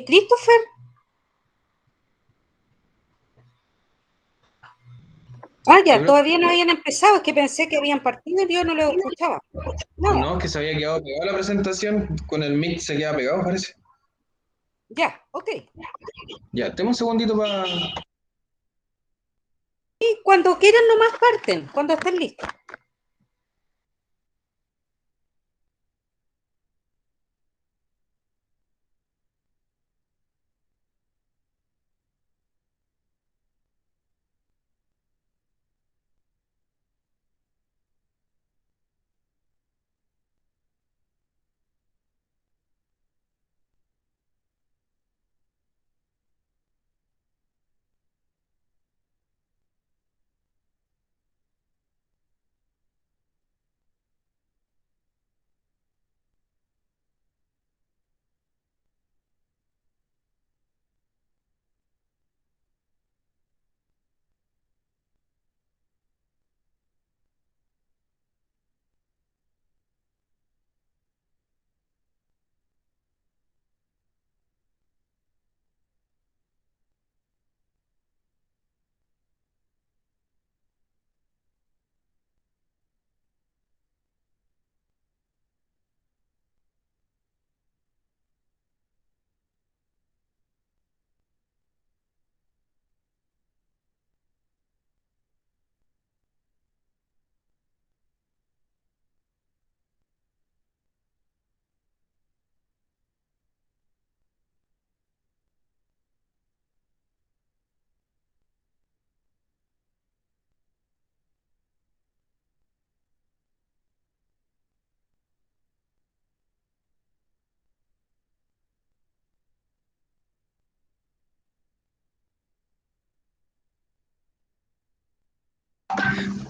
Christopher. Sí, Ya, todavía no habían empezado, es que pensé que habían partido y yo no lo escuchaba. Nada, no, que se había quedado pegado la presentación, con el mic se queda pegado, parece. ya, ok. Ya, tengo un segundito para... Y cuando quieran nomás parten, cuando estén listos.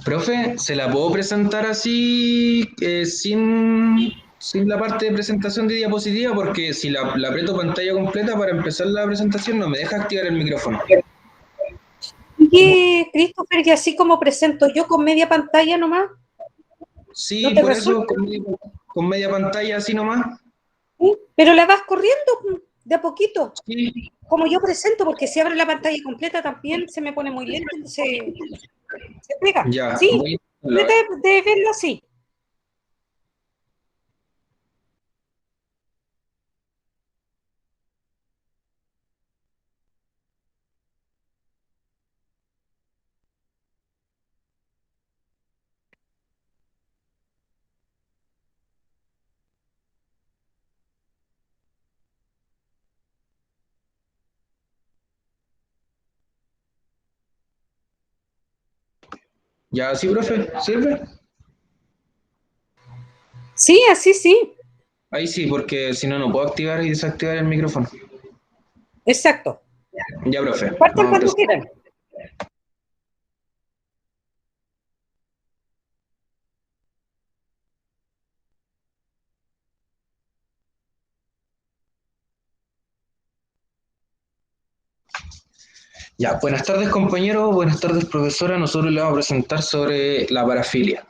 Profe, ¿se la puedo presentar así, sin la parte de presentación de diapositiva? Porque si la aprieto pantalla completa para empezar la presentación no me deja activar el micrófono. Oye, Christopher, y así como presento yo con media pantalla nomás, ¿no Sí, te por eso, resulta? con media pantalla así nomás. ¿Sí? Pero la vas corriendo de a poquito, Sí, como yo presento, porque si abre la pantalla completa también se me pone muy lento y se pega. ya, Sí, voy a trata ver. de verlo así. Ya, sí, profe, ¿sirve? Sí, así sí. Ahí sí, porque si no, no puedo activar y desactivar el micrófono. Exacto. Ya, profe, Partan vamos a cuando empezar. quieran. Ya, buenas tardes compañeros, buenas tardes profesora. Nosotros le vamos a presentar sobre la parafilia.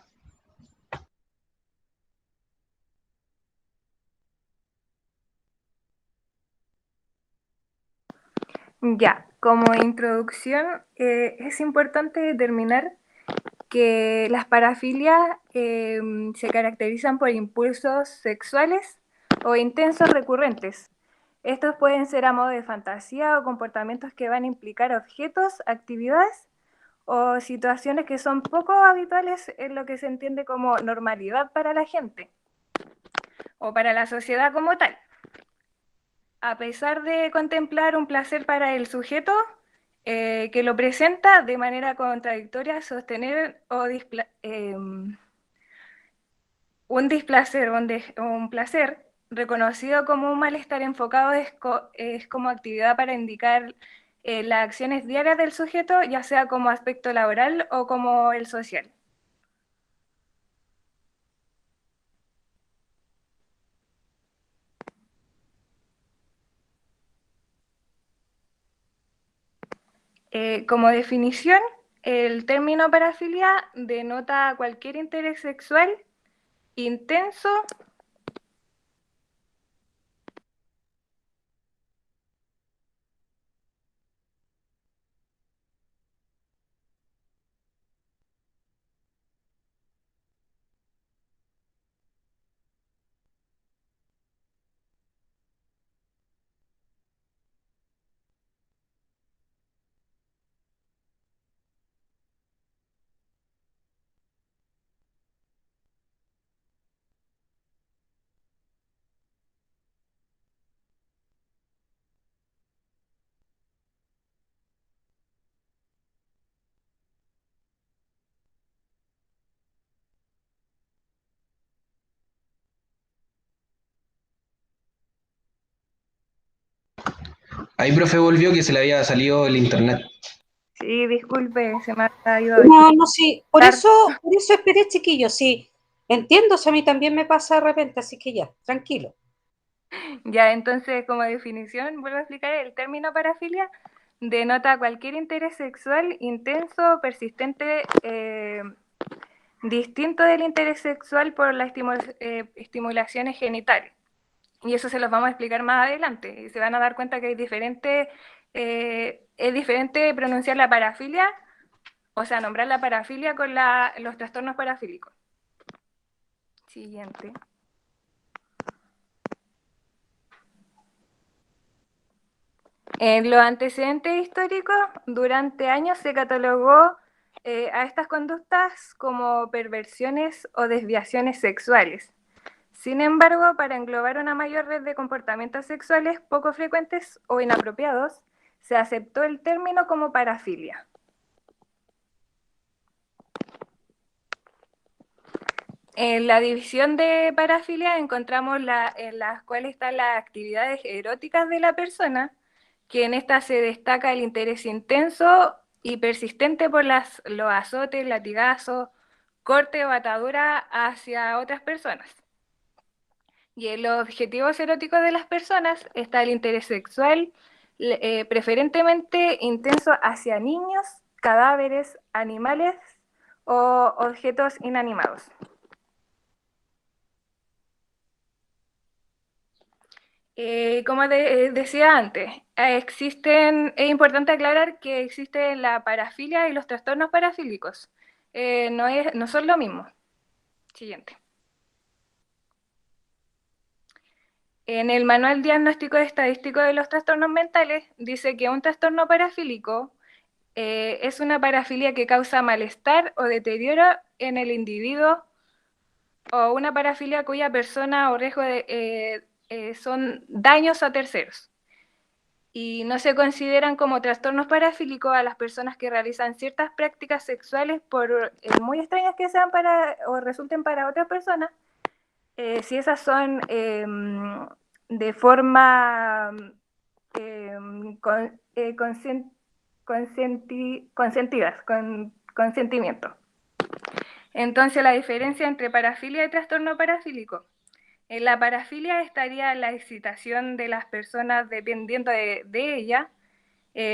Ya, como introducción, es importante determinar que las parafilias se caracterizan por impulsos sexuales o intensos recurrentes. Estos pueden ser a modo de fantasía o comportamientos que van a implicar objetos, actividades o situaciones que son poco habituales en lo que se entiende como normalidad para la gente o para la sociedad como tal. A pesar de contemplar un placer para el sujeto que lo presenta de manera contradictoria, sostener un displacer o un placer reconocido como un malestar enfocado es como actividad para indicar las acciones diarias del sujeto, ya sea como aspecto laboral o como el social. Como definición, el término parafilia denota cualquier interés sexual intenso Ahí, profe, volvió que se le había salido el internet. Sí, disculpe, se me ha ido. No, no, sí, por eso esperé, chiquillos, sí. Entiendo, eso a mí también me pasa de repente, así que ya, tranquilo. Ya, entonces, como definición, vuelvo a explicar, el término parafilia denota cualquier interés sexual intenso, persistente, distinto del interés sexual por las estimulaciones genitales. Y eso se los vamos a explicar más adelante. Y se van a dar cuenta que es diferente pronunciar la parafilia, o sea, nombrar la parafilia con los trastornos parafílicos. Siguiente. En los antecedentes históricos, durante años se catalogó a estas conductas como perversiones o desviaciones sexuales. Sin embargo, para englobar una mayor red de comportamientos sexuales poco frecuentes o inapropiados, se aceptó el término como parafilia. En la división de parafilia encontramos en las cuales están las actividades eróticas de la persona, que en esta se destaca el interés intenso y persistente por los azotes, latigazos, corte o atadura hacia otras personas. Y en los objetivos eróticos de las personas está el interés sexual, preferentemente intenso hacia niños, cadáveres, animales o objetos inanimados. Como decía antes, es importante aclarar que existen la parafilia y los trastornos parafílicos. No son lo mismo. Siguiente. En el Manual Diagnóstico Estadístico de los Trastornos Mentales dice que un trastorno parafílico es una parafilia que causa malestar o deterioro en el individuo, o una parafilia cuya persona o riesgo son daños a terceros. Y no se consideran como trastornos parafílicos a las personas que realizan ciertas prácticas sexuales, por muy extrañas que sean o resulten para otras personas, si esas son de forma consentidas, con consentimiento. Entonces, la diferencia entre parafilia y trastorno parafílico. En la parafilia estaría la excitación de las personas dependiendo de ella.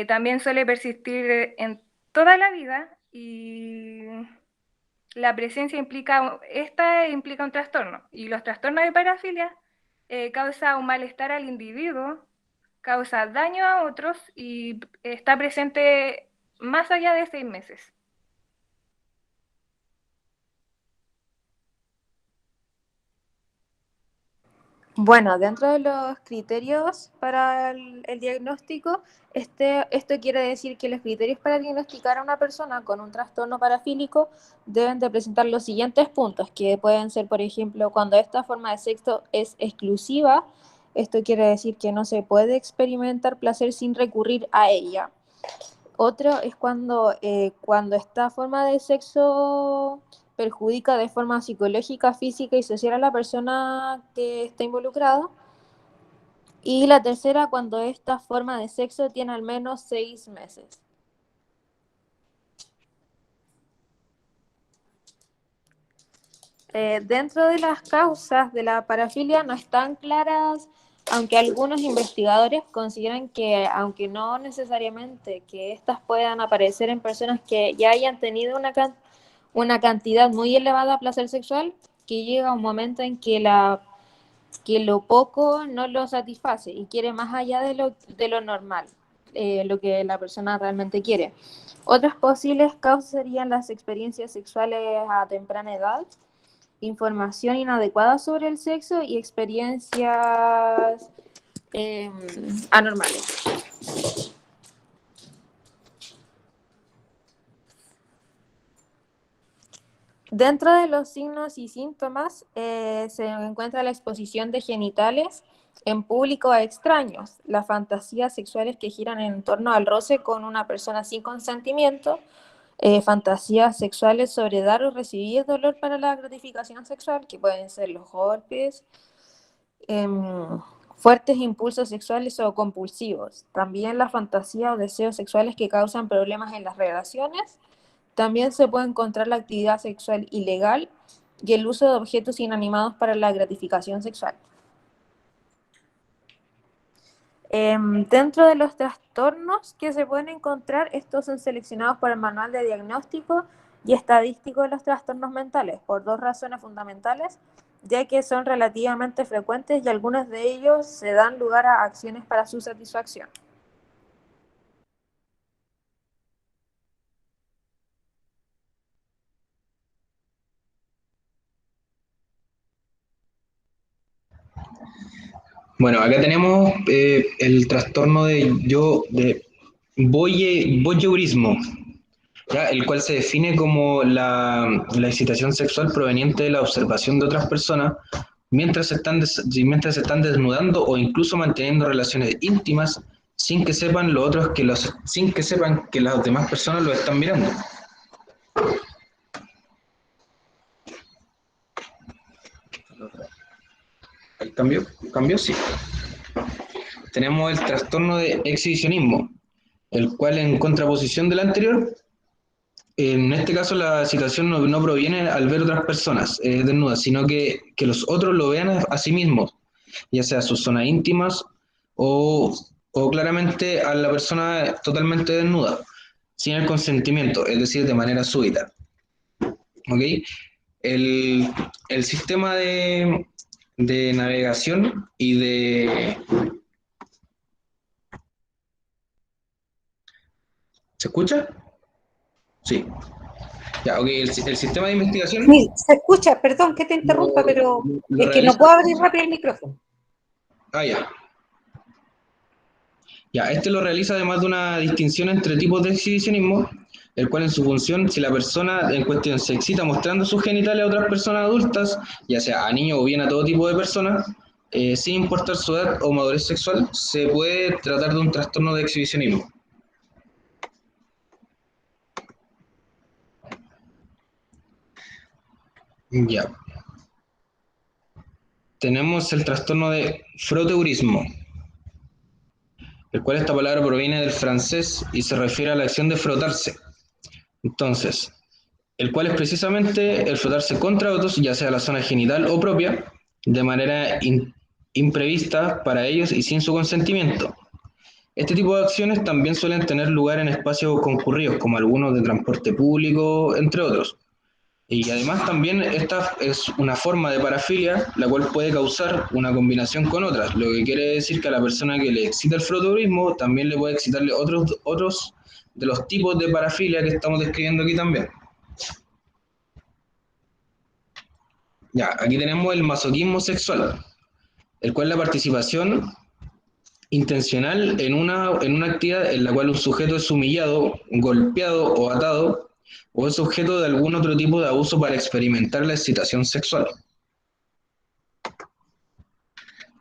También suele persistir en toda la vida y la presencia implica un trastorno. Y los trastornos de parafilia causa un malestar al individuo, causa daño a otros y está presente más allá de 6 meses. Bueno, dentro de los criterios para el diagnóstico, esto quiere decir que los criterios para diagnosticar a una persona con un trastorno parafílico deben de presentar los siguientes puntos, que pueden ser, por ejemplo, cuando esta forma de sexo es exclusiva. Esto quiere decir que no se puede experimentar placer sin recurrir a ella. Otro es cuando esta forma de sexo perjudica de forma psicológica, física y social a la persona que está involucrada. Y la tercera, cuando esta forma de sexo tiene al menos 6 meses. Dentro de las causas de la parafilia no están claras, aunque algunos investigadores consideran que, aunque no necesariamente que estas puedan aparecer en personas que ya hayan tenido una cantidad muy elevada de placer sexual, que llega un momento en que lo poco no lo satisface y quiere más allá de lo normal, lo que la persona realmente quiere. Otras posibles causas serían las experiencias sexuales a temprana edad, información inadecuada sobre el sexo y experiencias anormales. Dentro de los signos y síntomas se encuentra la exposición de genitales en público a extraños, las fantasías sexuales que giran en torno al roce con una persona sin consentimiento, fantasías sexuales sobre dar o recibir dolor para la gratificación sexual, que pueden ser los golpes, fuertes impulsos sexuales o compulsivos. También la fantasía o deseos sexuales que causan problemas en las relaciones. También se puede encontrar la actividad sexual ilegal y el uso de objetos inanimados para la gratificación sexual. Dentro de los trastornos que se pueden encontrar, estos son seleccionados por el Manual de Diagnóstico y Estadístico de los Trastornos Mentales, por dos razones fundamentales, ya que son relativamente frecuentes y algunos de ellos se dan lugar a acciones para su satisfacción. Bueno, acá tenemos el trastorno de voyeurismo, ¿ya? El cual se define como la excitación sexual proveniente de la observación de otras personas mientras se están desnudando o incluso manteniendo relaciones íntimas sin que sepan sin que sepan que las demás personas lo están mirando. ¿Cambió? Sí. Tenemos el trastorno de exhibicionismo, el cual en contraposición del anterior, en este caso la excitación no proviene al ver otras personas desnudas, sino que los otros lo vean a sí mismos, ya sea sus zonas íntimas o claramente a la persona totalmente desnuda, sin el consentimiento, es decir, de manera súbita. ¿Ok? El sistema de navegación y de... ¿Se escucha? Sí. Ya, ok, el sistema de investigación Sí, se escucha, perdón que te interrumpa, pero lo es que no realiza... puedo abrir rápido el micrófono. Ah, ya. Ya, este lo realiza además de una distinción entre tipos de exhibicionismo, el cual en su función, si la persona en cuestión se excita mostrando sus genitales a otras personas adultas, ya sea a niños o bien a todo tipo de personas, sin importar su edad o madurez sexual, se puede tratar de un trastorno de exhibicionismo. Ya. Tenemos el trastorno de froteurismo, el cual esta palabra proviene del francés y se refiere a la acción de frotarse. Entonces, el cual es precisamente el frotarse contra otros, ya sea la zona genital o propia, de manera imprevista para ellos y sin su consentimiento. Este tipo de acciones también suelen tener lugar en espacios concurridos, como algunos de transporte público, entre otros. Y además también esta es una forma de parafilia, la cual puede causar una combinación con otras, lo que quiere decir que a la persona que le excita el frotteurismo también le puede excitarle otros de los tipos de parafilia que estamos describiendo aquí también. Ya, aquí tenemos el masoquismo sexual, el cual es la participación intencional en una actividad en la cual un sujeto es humillado, golpeado o atado, o es objeto de algún otro tipo de abuso para experimentar la excitación sexual.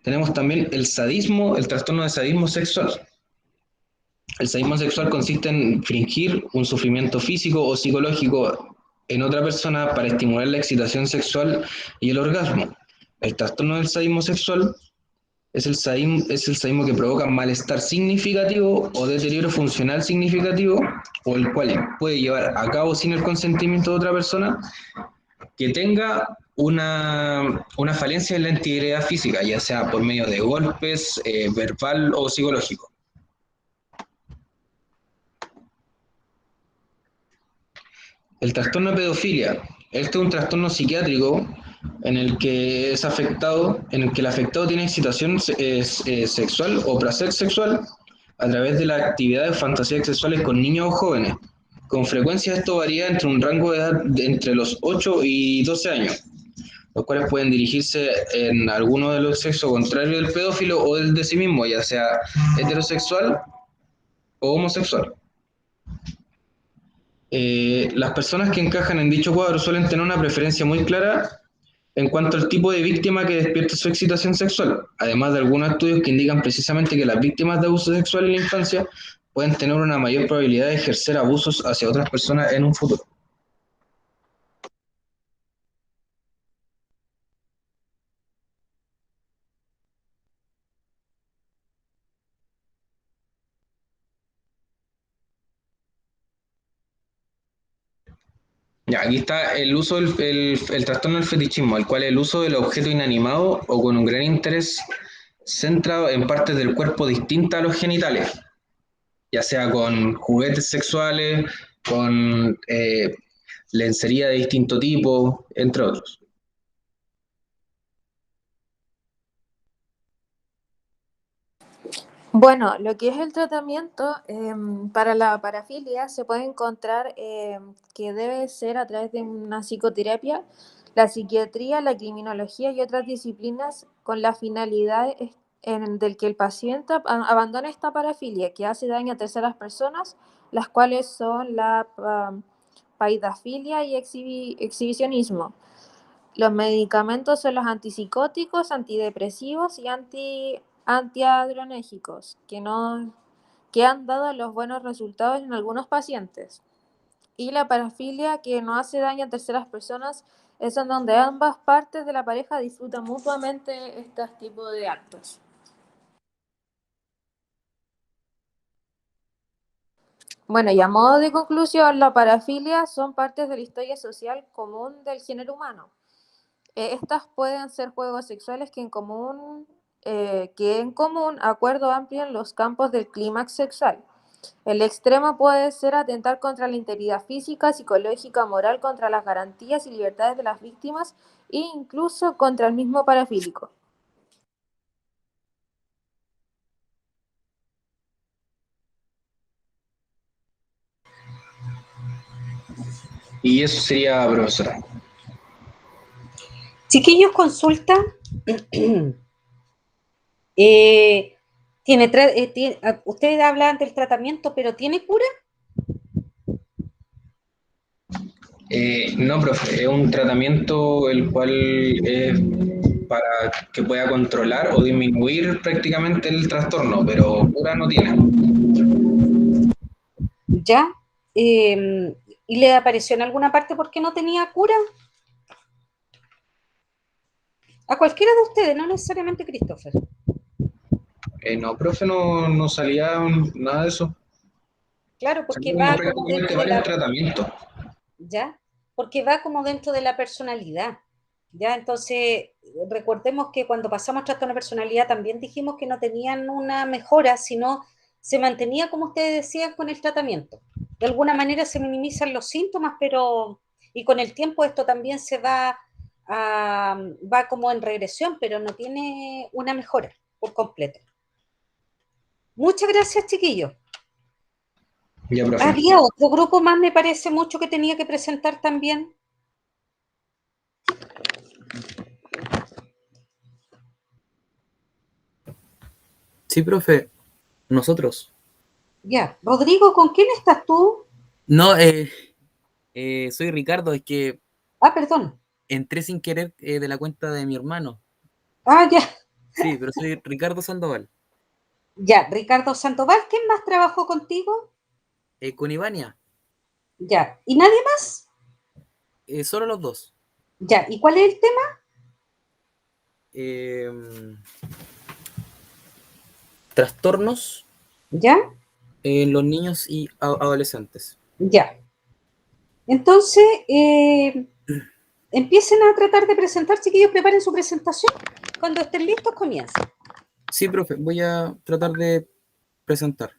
Tenemos también el sadismo, el trastorno de sadismo sexual. El sadismo sexual consiste en fingir un sufrimiento físico o psicológico en otra persona para estimular la excitación sexual y el orgasmo. El trastorno del sadismo sexual es el sadismo que provoca malestar significativo o deterioro funcional significativo, o el cual puede llevar a cabo sin el consentimiento de otra persona, que tenga una falencia en la integridad física, ya sea por medio de golpes, verbal o psicológico. El trastorno de pedofilia. Este es un trastorno psiquiátrico en el que el afectado tiene excitación sexual o placer sexual a través de la actividad de fantasías sexuales con niños o jóvenes. Con frecuencia esto varía entre un rango de edad de entre los 8 y 12 años, los cuales pueden dirigirse en alguno de los sexos contrarios del pedófilo o del de sí mismo, ya sea heterosexual o homosexual. Las personas que encajan en dicho cuadro suelen tener una preferencia muy clara en cuanto al tipo de víctima que despierte su excitación sexual, además de algunos estudios que indican precisamente que las víctimas de abuso sexual en la infancia pueden tener una mayor probabilidad de ejercer abusos hacia otras personas en un futuro. Ya, aquí está el uso el trastorno del fetichismo, el cual es el uso del objeto inanimado o con un gran interés centrado en partes del cuerpo distintas a los genitales, ya sea con juguetes sexuales, con lencería de distinto tipo, entre otros. Bueno, lo que es el tratamiento para la parafilia se puede encontrar que debe ser a través de una psicoterapia, la psiquiatría, la criminología y otras disciplinas con la finalidad del que el paciente abandone esta parafilia que hace daño a terceras personas, las cuales son la paidafilia y exhibicionismo. Los medicamentos son los antipsicóticos, antidepresivos y antiadrenérgicos, que han dado los buenos resultados en algunos pacientes. Y la parafilia, que no hace daño a terceras personas, es en donde ambas partes de la pareja disfrutan mutuamente estos tipos de actos. Bueno, y a modo de conclusión, la parafilia son partes de la historia social común del género humano. Estas pueden ser juegos sexuales que en común acuerdo amplían los campos del clímax sexual. El extremo puede ser atentar contra la integridad física, psicológica, moral, contra las garantías y libertades de las víctimas e incluso contra el mismo parafílico. Y eso sería, profesora. Chiquillos, consulta. Ustedes hablan del tratamiento, pero ¿tiene cura? No, profe, es un tratamiento el cual es para que pueda controlar o disminuir prácticamente el trastorno, pero cura no tiene. ¿Ya? ¿Y le apareció en alguna parte porque no tenía cura? A cualquiera de ustedes, no necesariamente Christopher. No, profe, no salía nada de eso. Claro, porque Salían va como prácticamente dentro de varios la, tratamientos. ¿ya? Porque va como dentro de la personalidad, ¿ya? Entonces, recordemos que cuando pasamos a trastorno de personalidad también dijimos que no tenían una mejora, sino se mantenía, como ustedes decían, con el tratamiento. De alguna manera se minimizan los síntomas, pero, y con el tiempo esto también va como en regresión, pero no tiene una mejora por completo. Muchas gracias, chiquillos. Ya, profe. Había otro grupo más, me parece mucho que tenía que presentar también. Sí, profe, nosotros. Ya, Rodrigo, ¿con quién estás tú? No, soy Ricardo, es que Ah, perdón. entré sin querer de la cuenta de mi hermano. Ah, ya, Sí, pero soy Ricardo Sandoval. ya. Ricardo Sandoval, ¿quién más trabajó contigo? Con Ivania, Ya. ¿Y nadie más? solo los dos. Ya. ¿Y cuál es el tema? Eh, Trastornos Ya, en los niños y adolescentes. ya. Entonces, empiecen a tratar de presentar, chiquillos, preparen su presentación. Cuando estén listos, comiencen. Sí, profe, voy a tratar de presentar.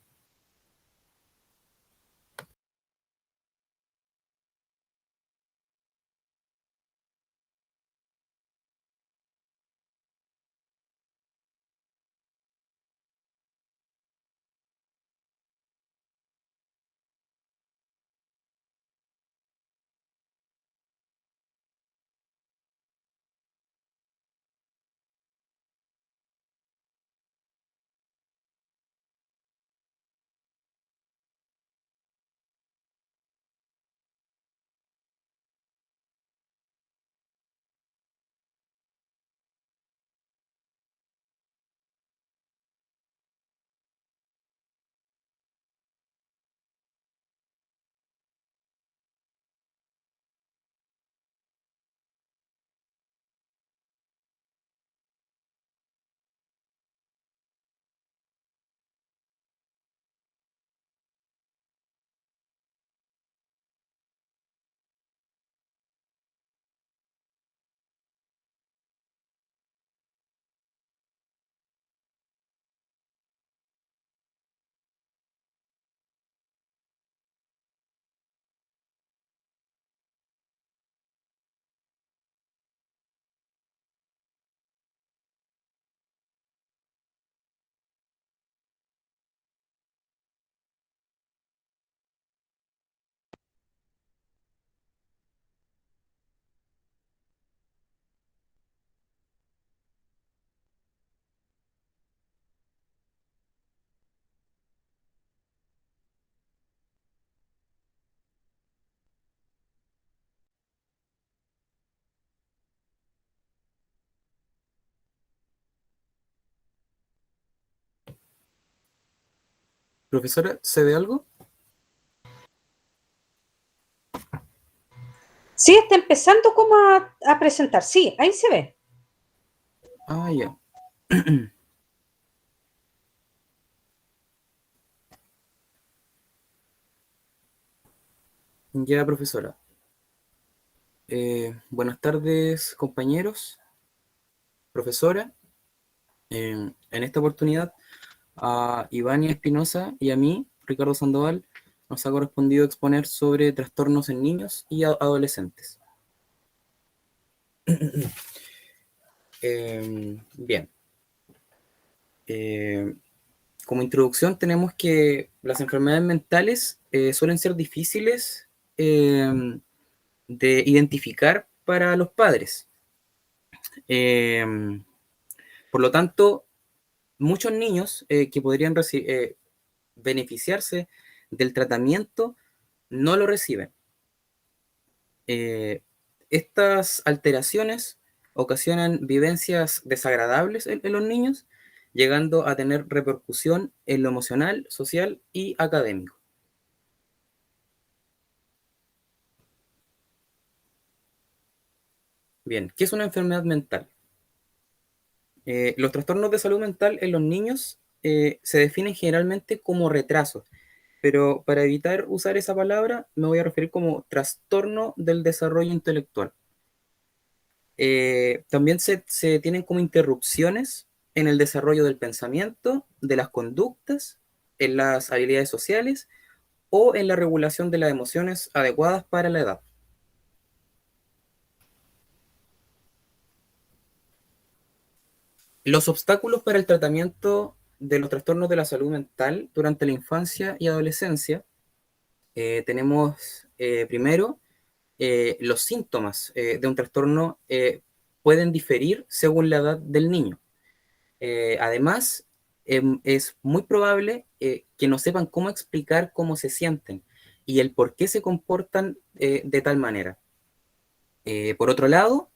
Profesora, ¿se ve algo? Sí, está empezando como a presentar. Sí, ahí se ve. Ah, ya. Ya, profesora. Buenas tardes, compañeros, profesora. En esta oportunidad, a Iván Espinosa y a mí, Ricardo Sandoval, nos ha correspondido exponer sobre trastornos en niños y adolescentes. Bien. Como introducción tenemos que las enfermedades mentales suelen ser difíciles de identificar para los padres. Por lo tanto, muchos niños que podrían beneficiarse del tratamiento no lo reciben. Estas alteraciones ocasionan vivencias desagradables en los niños, llegando a tener repercusión en lo emocional, social y académico. Bien, ¿qué es una enfermedad mental? Los trastornos de salud mental en los niños se definen generalmente como retrasos, pero para evitar usar esa palabra me voy a referir como trastorno del desarrollo intelectual. También se tienen como interrupciones en el desarrollo del pensamiento, de las conductas, en las habilidades sociales o en la regulación de las emociones adecuadas para la edad. Los obstáculos para el tratamiento de los trastornos de la salud mental durante la infancia y adolescencia, tenemos primero los síntomas de un trastorno pueden diferir según la edad del niño. Además, es muy probable que no sepan cómo explicar cómo se sienten y el por qué se comportan de tal manera. Por otro lado,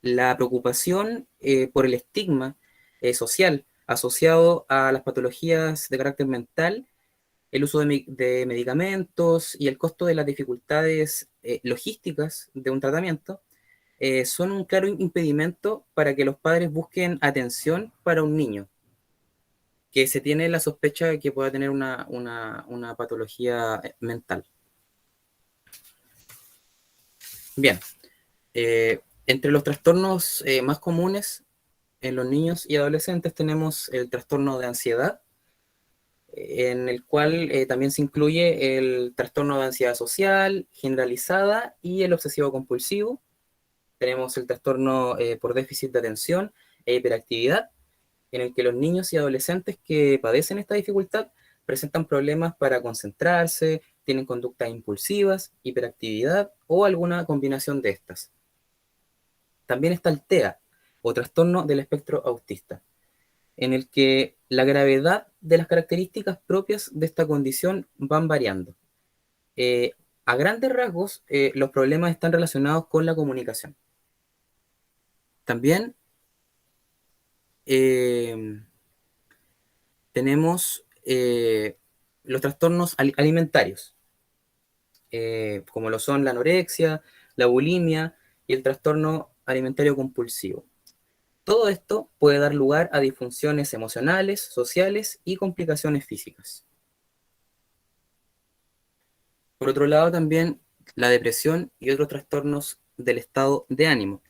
la preocupación por el estigma social asociado a las patologías de carácter mental, el uso de medicamentos y el costo de las dificultades logísticas de un tratamiento son un claro impedimento para que los padres busquen atención para un niño que se tiene la sospecha de que pueda tener una patología mental. Bien, entre los trastornos más comunes en los niños y adolescentes tenemos el trastorno de ansiedad, en el cual también se incluye el trastorno de ansiedad social, generalizada y el obsesivo compulsivo. Tenemos el trastorno por déficit de atención e hiperactividad, en el que los niños y adolescentes que padecen esta dificultad presentan problemas para concentrarse, tienen conductas impulsivas, hiperactividad o alguna combinación de estas. También está el TEA, o trastorno del espectro autista, en el que la gravedad de las características propias de esta condición van variando. A grandes rasgos, los problemas están relacionados con la comunicación. También tenemos los trastornos alimentarios, como lo son la anorexia, la bulimia y el trastorno alimentario compulsivo. Todo esto puede dar lugar a disfunciones emocionales, sociales y complicaciones físicas. Por otro lado, también la depresión y otros trastornos del estado de ánimo.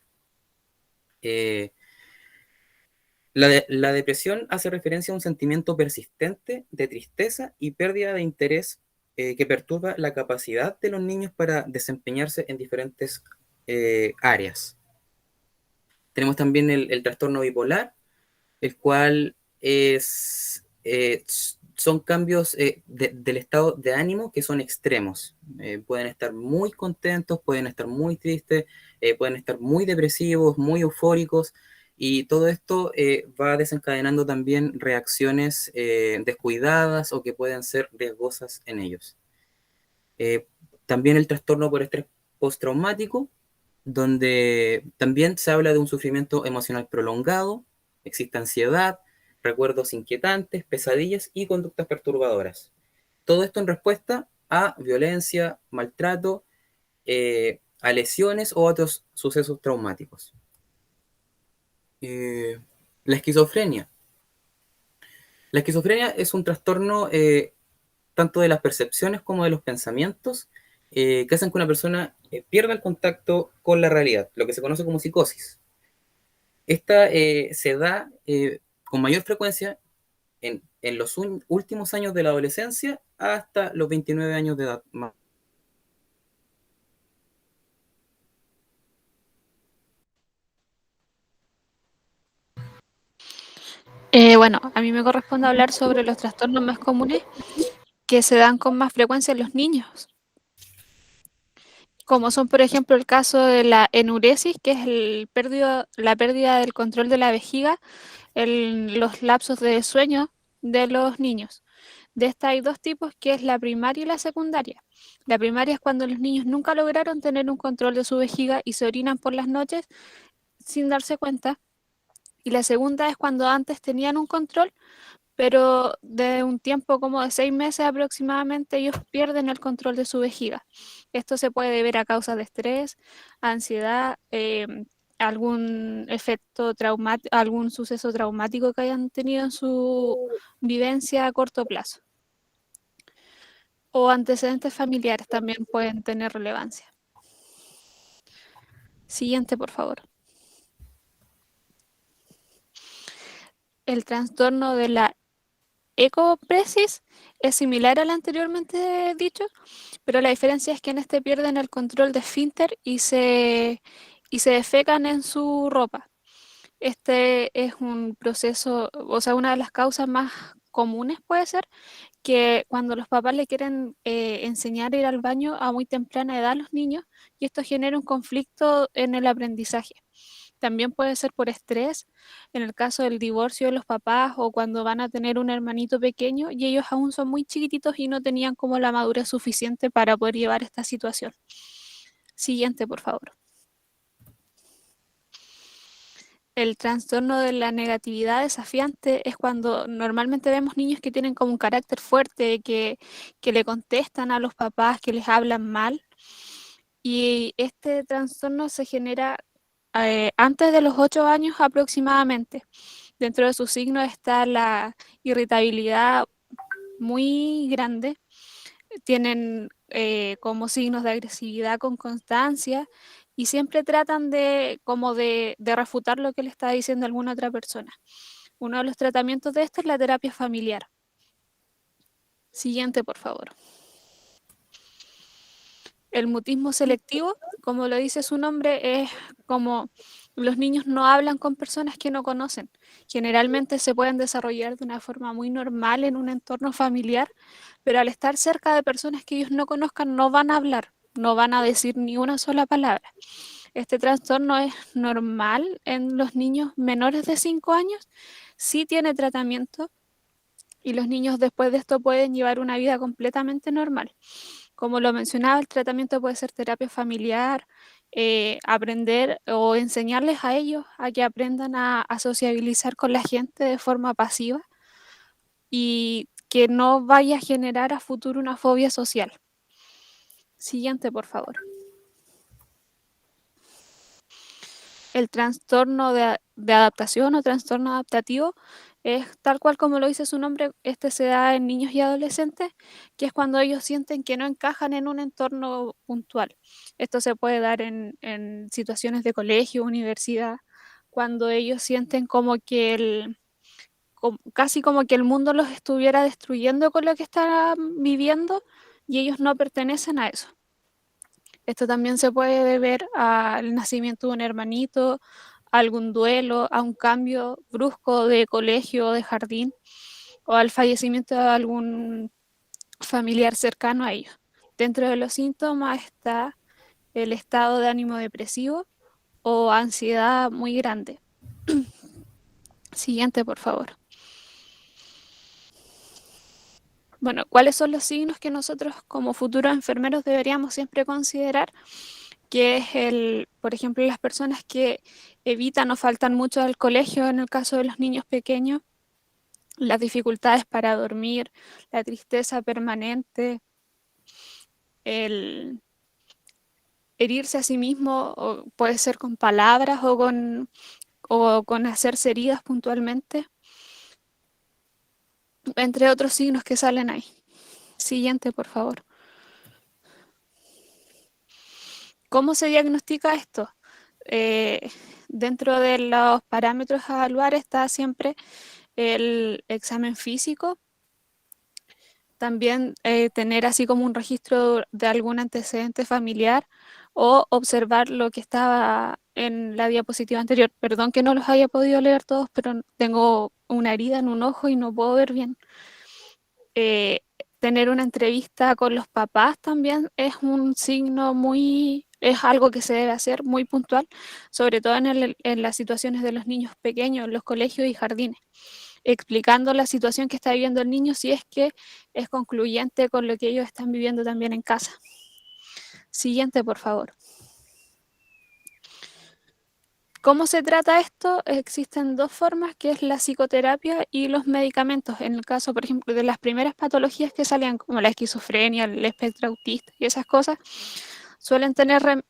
La depresión hace referencia a un sentimiento persistente de tristeza y pérdida de interés que perturba la capacidad de los niños para desempeñarse en diferentes áreas. Tenemos también el trastorno bipolar, el cual son cambios del estado de ánimo que son extremos. Pueden estar muy contentos, pueden estar muy tristes, pueden estar muy depresivos, muy eufóricos, y todo esto va desencadenando también reacciones descuidadas o que pueden ser riesgosas en ellos. También el trastorno por estrés postraumático, donde también se habla de un sufrimiento emocional prolongado, existe ansiedad, recuerdos inquietantes, pesadillas y conductas perturbadoras. Todo esto en respuesta a violencia, maltrato, a lesiones o otros sucesos traumáticos. La esquizofrenia. La esquizofrenia es un trastorno tanto de las percepciones como de los pensamientos que hacen que una persona pierda el contacto con la realidad, lo que se conoce como psicosis. Esta se da con mayor frecuencia en los últimos años de la adolescencia hasta los 29 años de edad. Bueno, a mí me corresponde hablar sobre los trastornos más comunes que se dan con más frecuencia en los niños, como son, por ejemplo, el caso de la enuresis, que es la pérdida del control de la vejiga en los lapsos de sueño de los niños. De esta hay dos tipos, que es la primaria y la secundaria. La primaria es cuando los niños nunca lograron tener un control de su vejiga y se orinan por las noches sin darse cuenta. Y la segunda es cuando antes tenían un control, pero de un tiempo como de 6 meses aproximadamente ellos pierden el control de su vejiga. Esto se puede deber a causas de estrés, ansiedad, algún efecto traumático, algún suceso traumático que hayan tenido en su vivencia a corto plazo. O antecedentes familiares también pueden tener relevancia. Siguiente, por favor. El trastorno de la ecopresis es similar al anteriormente dicho, pero la diferencia es que en este pierden el control de esfínter y se defecan en su ropa. Este es un proceso, o sea, una de las causas más comunes puede ser que cuando los papás le quieren enseñar a ir al baño a muy temprana edad a los niños, y esto genera un conflicto en el aprendizaje. También puede ser por estrés, en el caso del divorcio de los papás o cuando van a tener un hermanito pequeño y ellos aún son muy chiquititos y no tenían como la madurez suficiente para poder llevar esta situación. Siguiente, por favor. El trastorno de la negatividad desafiante es cuando normalmente vemos niños que tienen como un carácter fuerte, que le contestan a los papás, que les hablan mal. Y este trastorno se genera antes de los 8 años aproximadamente. Dentro de sus signos está la irritabilidad muy grande. Tienen como signos de agresividad con constancia y siempre tratan de refutar lo que le está diciendo alguna otra persona. Uno de los tratamientos de esto es la terapia familiar. Siguiente, por favor. El mutismo selectivo, como lo dice su nombre, es como los niños no hablan con personas que no conocen. Generalmente se pueden desarrollar de una forma muy normal en un entorno familiar, pero al estar cerca de personas que ellos no conozcan no van a hablar, no van a decir ni una sola palabra. Este trastorno es normal en los niños menores de 5 años, sí tiene tratamiento y los niños después de esto pueden llevar una vida completamente normal. Como lo mencionaba, el tratamiento puede ser terapia familiar, aprender o enseñarles a ellos a que aprendan a sociabilizar con la gente de forma pasiva y que no vaya a generar a futuro una fobia social. Siguiente, por favor. El trastorno de adaptación o trastorno adaptativo es tal cual como lo dice su nombre, este se da en niños y adolescentes, que es cuando ellos sienten que no encajan en un entorno puntual. Esto se puede dar en situaciones de colegio, universidad, cuando ellos sienten como que casi como que el mundo los estuviera destruyendo con lo que están viviendo y ellos no pertenecen a eso. Esto también se puede deber al nacimiento de un hermanito, a algún duelo, a un cambio brusco de colegio o de jardín, o al fallecimiento de algún familiar cercano a ellos. Dentro de los síntomas está el estado de ánimo depresivo o ansiedad muy grande. Siguiente, por favor. Bueno, ¿cuáles son los signos que nosotros como futuros enfermeros deberíamos siempre considerar? Que es por ejemplo, las personas que evitan o faltan mucho al colegio en el caso de los niños pequeños, las dificultades para dormir, la tristeza permanente, el herirse a sí mismo, o puede ser con palabras o con hacerse heridas puntualmente, entre otros signos que salen ahí. Siguiente, por favor. ¿Cómo se diagnostica esto? Dentro de los parámetros a evaluar está siempre el examen físico, también tener así como un registro de algún antecedente familiar o observar lo que estaba en la diapositiva anterior. Perdón que no los haya podido leer todos, pero tengo una herida en un ojo y no puedo ver bien. Tener una entrevista con los papás también es un signo es algo que se debe hacer muy puntual, sobre todo en las situaciones de los niños pequeños, en los colegios y jardines, explicando la situación que está viviendo el niño si es que es concluyente con lo que ellos están viviendo también en casa. Siguiente, por favor. ¿Cómo se trata esto? Existen dos formas, que es la psicoterapia y los medicamentos. En el caso, por ejemplo, de las primeras patologías que salían, como la esquizofrenia, el espectro autista y esas cosas, suelen tener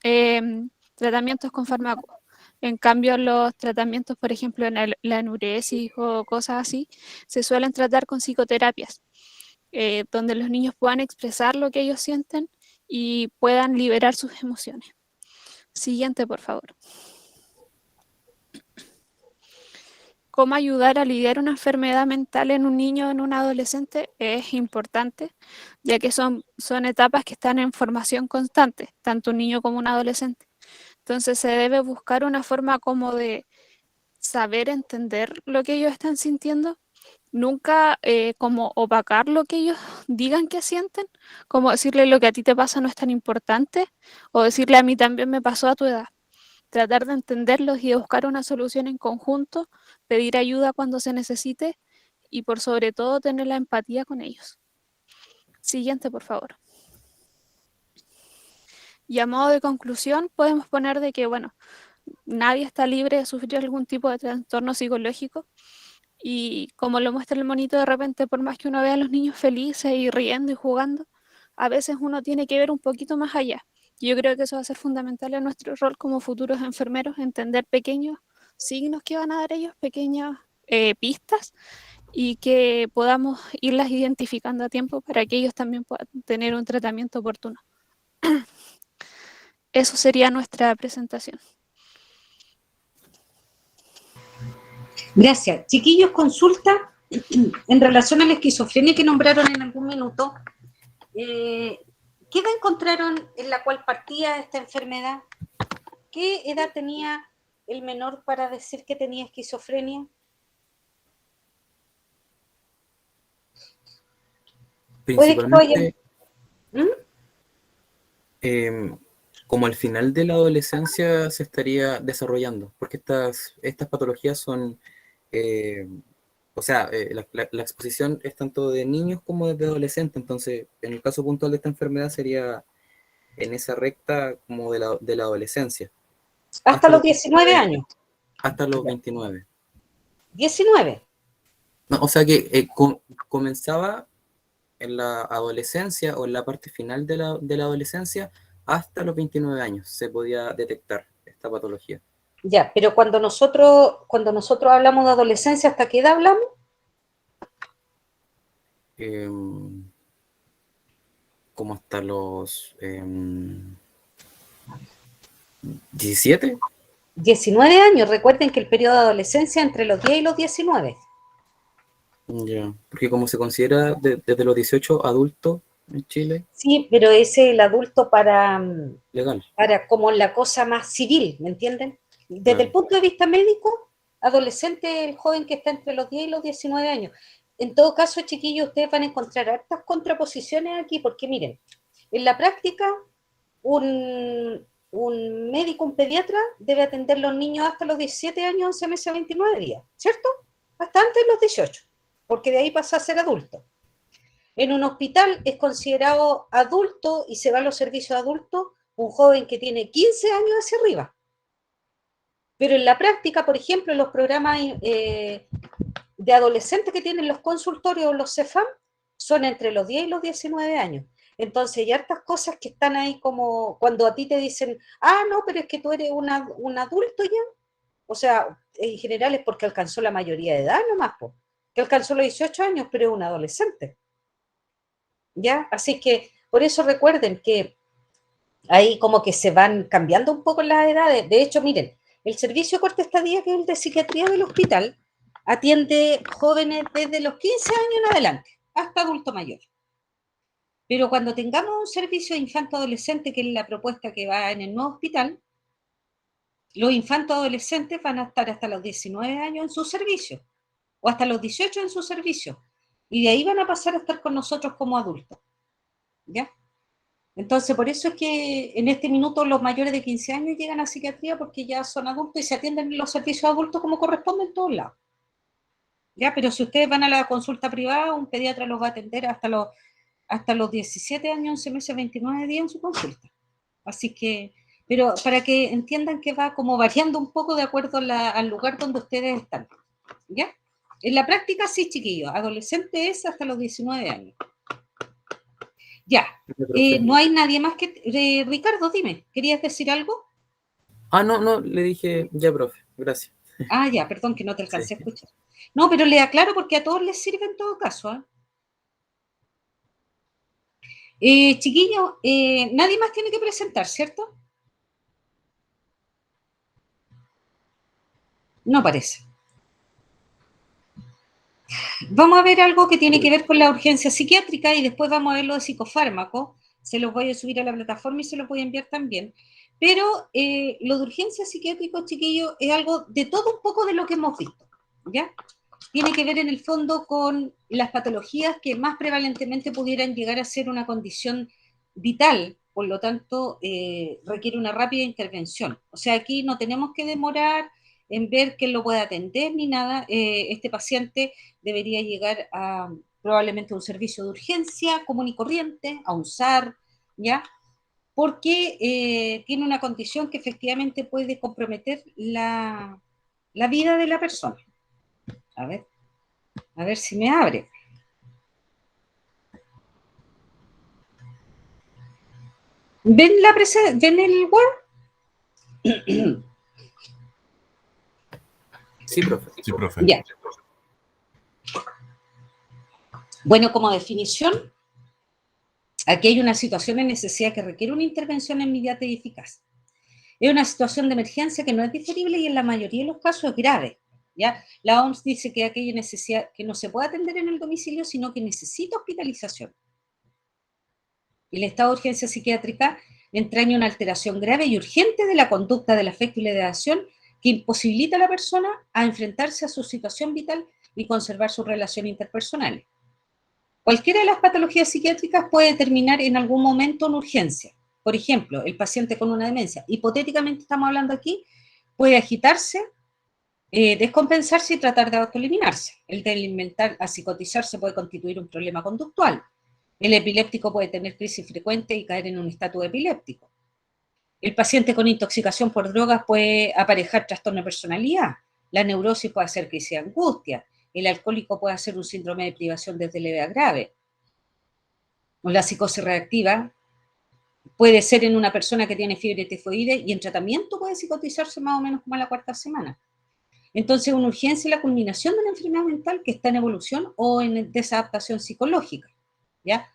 tratamientos con fármacos. En cambio, los tratamientos, por ejemplo, en la enuresis o cosas así, se suelen tratar con psicoterapias, donde los niños puedan expresar lo que ellos sienten y puedan liberar sus emociones. Siguiente, por favor. ¿Cómo ayudar a lidiar una enfermedad mental en un niño o en un adolescente? Es importante, ya que son etapas que están en formación constante, tanto un niño como un adolescente. Entonces se debe buscar una forma como de saber entender lo que ellos están sintiendo, nunca como opacar lo que ellos digan que sienten, como decirle lo que a ti te pasa no es tan importante, o decirle a mí también me pasó a tu edad. Tratar de entenderlos y de buscar una solución en conjunto, pedir ayuda cuando se necesite y por sobre todo tener la empatía con ellos. Siguiente, por favor. Y a modo de conclusión, podemos poner de que, bueno, nadie está libre de sufrir algún tipo de trastorno psicológico y como lo muestra el monito, de repente, por más que uno vea a los niños felices y riendo y jugando, a veces uno tiene que ver un poquito más allá. Yo creo que eso va a ser fundamental en nuestro rol como futuros enfermeros, entender pequeños signos que van a dar ellos, pequeñas pistas, y que podamos irlas identificando a tiempo para que ellos también puedan tener un tratamiento oportuno. Eso sería nuestra presentación. Gracias. Chiquillos, consulta en relación a la esquizofrenia que nombraron en algún minuto. ¿Qué edad encontraron en la cual partía esta enfermedad? ¿Qué edad tenía el menor para decir que tenía esquizofrenia? Principalmente, ¿Mm? como al final de la adolescencia se estaría desarrollando, porque estas patologías son, o sea, la exposición es tanto de niños como de adolescentes, entonces en el caso puntual de esta enfermedad sería en esa recta como de la adolescencia. Hasta los 19 años. Hasta los 29. 19. No, o sea que comenzaba en la adolescencia o en la parte final de la adolescencia, hasta los 29 años se podía detectar esta patología. Ya, pero cuando nosotros hablamos de adolescencia, ¿hasta qué edad hablamos? Como hasta los 17. 19 años. Recuerden que el periodo de adolescencia es entre los 10 y los 19. Ya, porque como se considera desde los 18 adulto en Chile. Sí, pero ese es el adulto legal. Para como la cosa más civil, ¿me entienden? Desde Claro. el punto de vista médico, adolescente es el joven que está entre los 10 y los 19 años. En todo caso, chiquillos, ustedes van a encontrar hartas contraposiciones aquí, porque miren, en la práctica, un médico, un pediatra, debe atender los niños hasta los 17 años, 11 meses, 29 días, ¿cierto? Hasta antes de los 18, porque de ahí pasa a ser adulto. En un hospital es considerado adulto y se va a los servicios adultos un joven que tiene 15 años hacia arriba. Pero en la práctica, por ejemplo, en los programas de de adolescentes que tienen los consultorios o los CEFAM son entre los 10 y los 19 años. Entonces hay hartas cosas que están ahí como cuando a ti te dicen, no, pero es que tú eres un adulto ya. O sea, en general es porque alcanzó la mayoría de edad nomás, po, que alcanzó los 18 años, pero es un adolescente. ¿Ya? Así que por eso recuerden que ahí como que se van cambiando un poco las edades. De hecho, miren, el servicio corta estadía, que es el de psiquiatría del hospital, atiende jóvenes desde los 15 años en adelante, hasta adulto mayor. Pero cuando tengamos un servicio de infanto-adolescente, que es la propuesta que va en el nuevo hospital, los infantos-adolescentes van a estar hasta los 19 años en su servicio, o hasta los 18 en su servicio, y de ahí van a pasar a estar con nosotros como adultos. ¿Ya? Entonces, por eso es que en este minuto los mayores de 15 años llegan a psiquiatría porque ya son adultos y se atienden en los servicios adultos como corresponde en todos lados. ¿Ya? Pero si ustedes van a la consulta privada, un pediatra los va a atender hasta los 17 años, 11 meses, 29 días en su consulta. Así que, pero para que entiendan que va como variando un poco de acuerdo al lugar donde ustedes están. ¿Ya? En la práctica sí, chiquillos, adolescente es hasta los 19 años. Ya, no hay nadie más que... Ricardo, dime, ¿querías decir algo? No, le dije ya, profe, gracias. Ya, perdón que no te alcancé a escuchar. No, pero le aclaro porque a todos les sirve en todo caso. Chiquillos, nadie más tiene que presentar, ¿cierto? No parece. Vamos a ver algo que tiene que ver con la urgencia psiquiátrica y después vamos a ver lo de psicofármaco. Se los voy a subir a la plataforma y se los voy a enviar también. Pero lo de urgencia psiquiátrica, chiquillos, es algo de todo un poco de lo que hemos visto, ¿ya? Tiene que ver en el fondo con las patologías que más prevalentemente pudieran llegar a ser una condición vital, por lo tanto requiere una rápida intervención. O sea, aquí no tenemos que demorar en ver quién lo puede atender ni nada. Este paciente debería llegar a probablemente a un servicio de urgencia común y corriente, a un SAR, ¿ya? Porque tiene una condición que efectivamente puede comprometer la vida de la persona. A ver si me abre. ¿Ven el Word? Sí, profe. Sí, profe. Ya. Bueno, como definición, aquí hay una situación de necesidad que requiere una intervención inmediata y eficaz. Es una situación de emergencia que no es diferible y en la mayoría de los casos es grave. ¿Ya? La OMS dice que aquella necesidad que no se puede atender en el domicilio, sino que necesita hospitalización. El estado de urgencia psiquiátrica entraña una alteración grave y urgente de la conducta del afecto y la ideación que imposibilita a la persona a enfrentarse a su situación vital y conservar sus relaciones interpersonales. Cualquiera de las patologías psiquiátricas puede terminar en algún momento en urgencia. Por ejemplo, el paciente con una demencia, hipotéticamente estamos hablando aquí, puede agitarse, descompensarse y tratar de autoeliminarse. El de a psicotizarse puede constituir un problema conductual. El epiléptico puede tener crisis frecuentes y caer en un estatus epiléptico. El paciente con intoxicación por drogas puede aparejar trastorno de personalidad. La neurosis puede hacer crisis de angustia. El alcohólico puede hacer un síndrome de privación desde leve a grave. O la psicosis reactiva puede ser en una persona que tiene fiebre tifoide y en tratamiento puede psicotizarse más o menos como a la 4ª semana. Entonces, una urgencia es la culminación de una enfermedad mental que está en evolución o en desadaptación psicológica, ¿ya?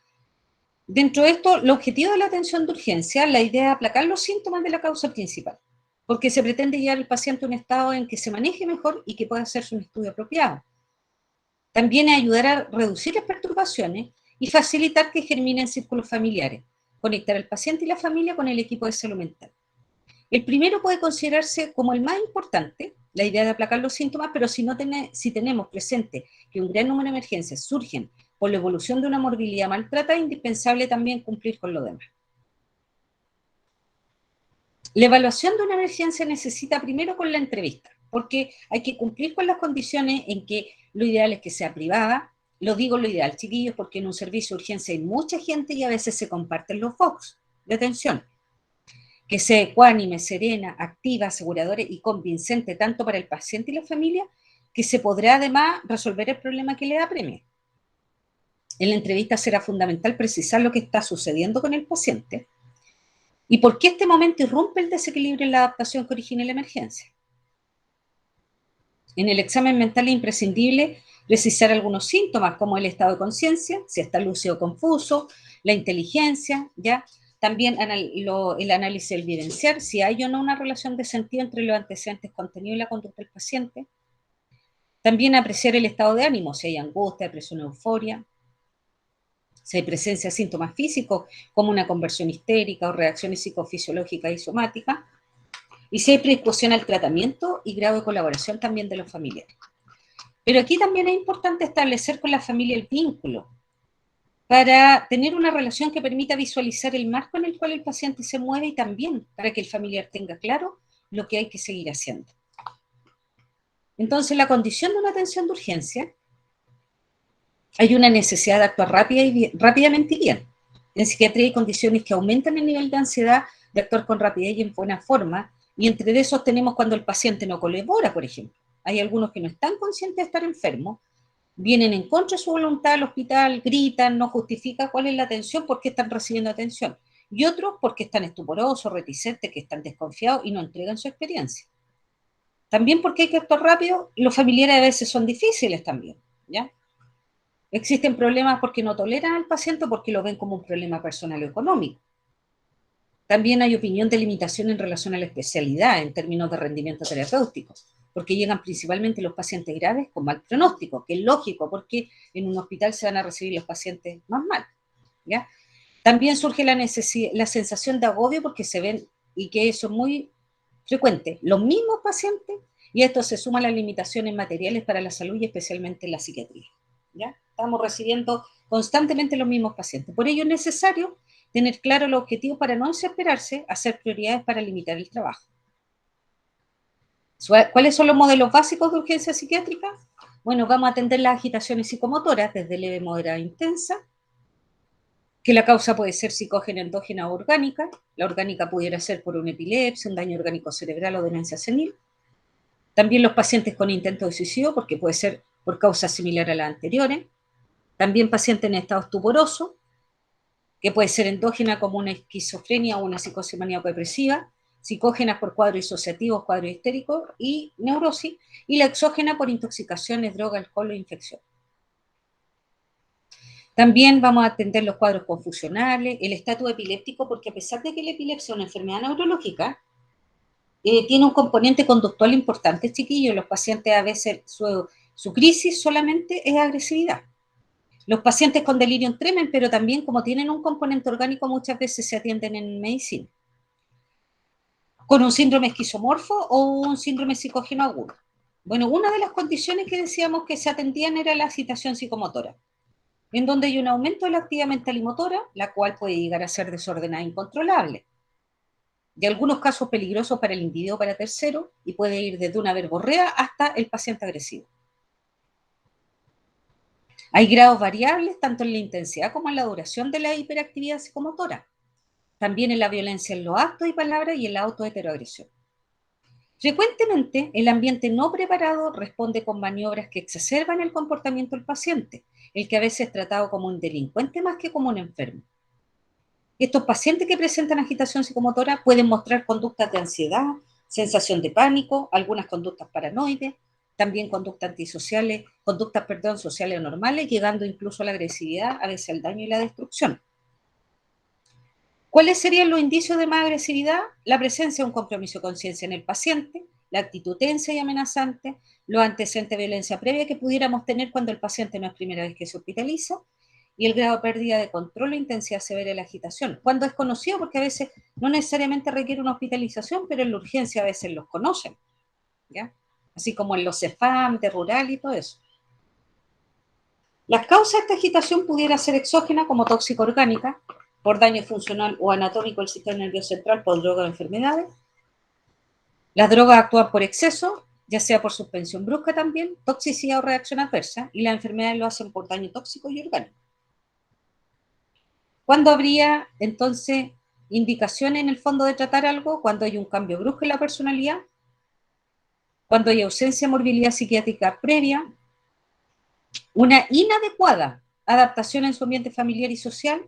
Dentro de esto, el objetivo de la atención de urgencia, la idea es aplacar los síntomas de la causa principal, porque se pretende llevar al paciente a un estado en que se maneje mejor y que pueda hacerse un estudio apropiado. También es ayudar a reducir las perturbaciones y facilitar que germinen círculos familiares, conectar al paciente y la familia con el equipo de salud mental. El primero puede considerarse como el más importante, la idea de aplacar los síntomas, pero si tenemos presente que un gran número de emergencias surgen por la evolución de una morbilidad maltratada, es indispensable también cumplir con lo demás. La evaluación de una emergencia necesita primero con la entrevista, porque hay que cumplir con las condiciones en que lo ideal es que sea privada. Lo digo lo ideal, chiquillos, porque en un servicio de urgencia hay mucha gente y a veces se comparten los box de atención. Que sea ecuánime, serena, activa, aseguradora y convincente tanto para el paciente y la familia, que se podrá además resolver el problema que le apremia. En la entrevista será fundamental precisar lo que está sucediendo con el paciente y por qué este momento irrumpe el desequilibrio en la adaptación que origina la emergencia. En el examen mental es imprescindible precisar algunos síntomas como el estado de conciencia, si está lúcido o confuso, la inteligencia, ¿ya? También el análisis del vivenciar, si hay o no una relación de sentido entre los antecedentes contenidos y la conducta del paciente. También apreciar el estado de ánimo, si hay angustia, depresión, euforia, si hay presencia de síntomas físicos como una conversión histérica o reacciones psicofisiológicas y somáticas, y si hay predisposición al tratamiento y grado de colaboración también de los familiares. Pero aquí también es importante establecer con la familia el vínculo para tener una relación que permita visualizar el marco en el cual el paciente se mueve y también para que el familiar tenga claro lo que hay que seguir haciendo. Entonces, la condición de una atención de urgencia, hay una necesidad de actuar rápidamente y bien. En psiquiatría hay condiciones que aumentan el nivel de ansiedad de actuar con rapidez y en buena forma, y entre esos tenemos cuando el paciente no colabora, por ejemplo. Hay algunos que no están conscientes de estar enfermos, vienen en contra de su voluntad al hospital, gritan, no justifica cuál es la atención, por qué están recibiendo atención. Y otros porque están estuporosos, reticentes, que están desconfiados y no entregan su experiencia. También porque hay que actuar rápido, los familiares a veces son difíciles también, ¿ya? Existen problemas porque no toleran al paciente o porque lo ven como un problema personal o económico. También hay opinión de limitación en relación a la especialidad en términos de rendimiento terapéutico, porque llegan principalmente los pacientes graves con mal pronóstico, que es lógico, porque en un hospital se van a recibir los pacientes más mal, ¿ya? También surge la sensación de agobio porque se ven, y que eso es muy frecuente, los mismos pacientes, y esto se suma a las limitaciones materiales para la salud y especialmente en la psiquiatría, ¿ya? Estamos recibiendo constantemente los mismos pacientes. Por ello es necesario tener claro los objetivos para no desesperarse, hacer prioridades para limitar el trabajo. ¿Cuáles son los modelos básicos de urgencia psiquiátrica? Bueno, vamos a atender las agitaciones psicomotoras desde leve, moderada e intensa, que la causa puede ser psicógena, endógena o orgánica. La orgánica pudiera ser por una epilepsia, un daño orgánico cerebral o demencia senil. También los pacientes con intento de suicidio, porque puede ser por causa similar a las anteriores. También pacientes en estado estuporoso, que puede ser endógena como una esquizofrenia o una psicosis maníaco-depresiva, psicógenas por cuadros disociativos, cuadros histéricos y neurosis, y la exógena por intoxicaciones, droga, alcohol o infección. También vamos a atender los cuadros confusionales, el estatus epiléptico, porque a pesar de que la epilepsia es una enfermedad neurológica, tiene un componente conductual importante, chiquillos. Los pacientes a veces su crisis solamente es agresividad. Los pacientes con delirio tremen, pero también como tienen un componente orgánico muchas veces se atienden en medicina. Con un síndrome esquizomorfo o un síndrome psicógeno agudo. Bueno, una de las condiciones que decíamos que se atendían era la agitación psicomotora, en donde hay un aumento de la actividad mental y motora, la cual puede llegar a ser desordenada e incontrolable. De algunos casos peligrosos para el individuo o para terceros, y puede ir desde una verborrea hasta el paciente agresivo. Hay grados variables tanto en la intensidad como en la duración de la hiperactividad psicomotora. También en la violencia en los actos y palabras y en la autoheteroagresión. Frecuentemente, el ambiente no preparado responde con maniobras que exacerban el comportamiento del paciente, el que a veces es tratado como un delincuente más que como un enfermo. Estos pacientes que presentan agitación psicomotora pueden mostrar conductas de ansiedad, sensación de pánico, algunas conductas paranoides, también conductas antisociales, sociales anormales, llegando incluso a la agresividad, a veces al daño y la destrucción. ¿Cuáles serían los indicios de más agresividad? La presencia de un compromiso de conciencia en el paciente, la actitud tensa y amenazante, los antecedentes de violencia previa que pudiéramos tener cuando el paciente no es primera vez que se hospitaliza, y el grado de pérdida de control o intensidad severa de la agitación. Cuando es conocido, porque a veces no necesariamente requiere una hospitalización, pero en la urgencia a veces los conocen, ¿ya? Así como en los CEFAM, de rural y todo eso. Las causas de esta agitación pudiera ser exógena, como tóxica orgánica, por daño funcional o anatómico del sistema nervioso central, por drogas o enfermedades. Las drogas actúan por exceso, ya sea por suspensión brusca también, toxicidad o reacción adversa, y las enfermedades lo hacen por daño tóxico y orgánico. ¿Cuándo habría entonces indicación en el fondo de tratar algo? Cuando hay un cambio brusco en la personalidad, cuando hay ausencia de morbilidad psiquiátrica previa, una inadecuada adaptación en su ambiente familiar y social,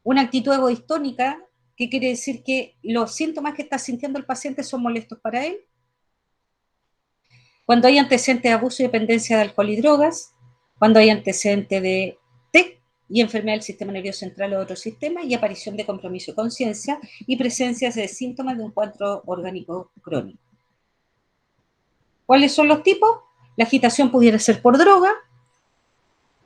una actitud egoistónica, que quiere decir que los síntomas que está sintiendo el paciente son molestos para él, cuando hay antecedentes de abuso y dependencia de alcohol y drogas, cuando hay antecedentes de TEC y enfermedad del sistema nervioso central o otro sistema, y aparición de compromiso de conciencia y presencia de síntomas de un cuadro orgánico crónico. ¿Cuáles son los tipos? La agitación pudiera ser por droga,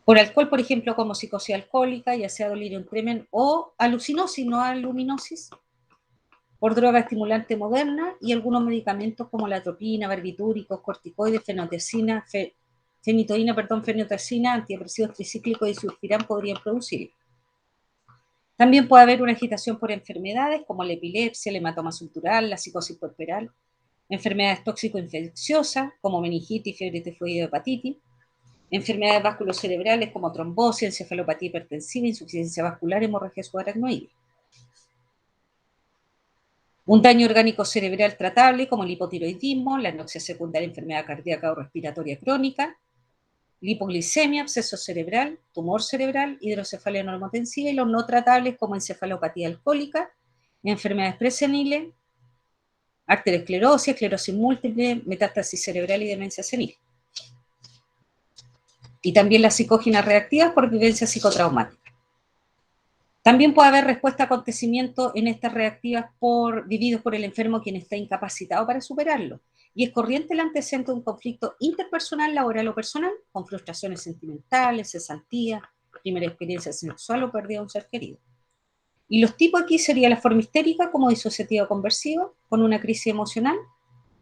por alcohol, por ejemplo, como psicosis alcohólica, ya sea delirium tremens o alucinosis, no aluminosis, por droga estimulante moderna y algunos medicamentos como la atropina, barbitúricos, corticoides, fenitoína, antidepresivos tricíclicos y sulfirán podrían producirlo. También puede haber una agitación por enfermedades como la epilepsia, el hematoma subdural, la psicosis puerperal, enfermedades tóxico-infecciosas como meningitis, fiebre tifoidea o hepatitis, enfermedades vasculocerebrales como trombosis, encefalopatía hipertensiva, insuficiencia vascular, hemorragia subaracnoidea. Un daño orgánico cerebral tratable como el hipotiroidismo, la anoxia secundaria, enfermedad cardíaca o respiratoria crónica, la hipoglicemia, absceso cerebral, tumor cerebral, hidrocefalia normotensiva, y los no tratables como encefalopatía alcohólica, enfermedades preseniles, arteriosclerosis, esclerosis múltiple, metástasis cerebral y demencia senil. Y también las psicógenas reactivas por vivencia psicotraumática. También puede haber respuesta a acontecimientos en estas reactivas vividos por el enfermo quien está incapacitado para superarlo. Y es corriente el antecedente de un conflicto interpersonal, laboral o personal, con frustraciones sentimentales, cesantía, primera experiencia sexual o pérdida de un ser querido. Y los tipos aquí sería la forma histérica como disociativa conversiva, con una crisis emocional,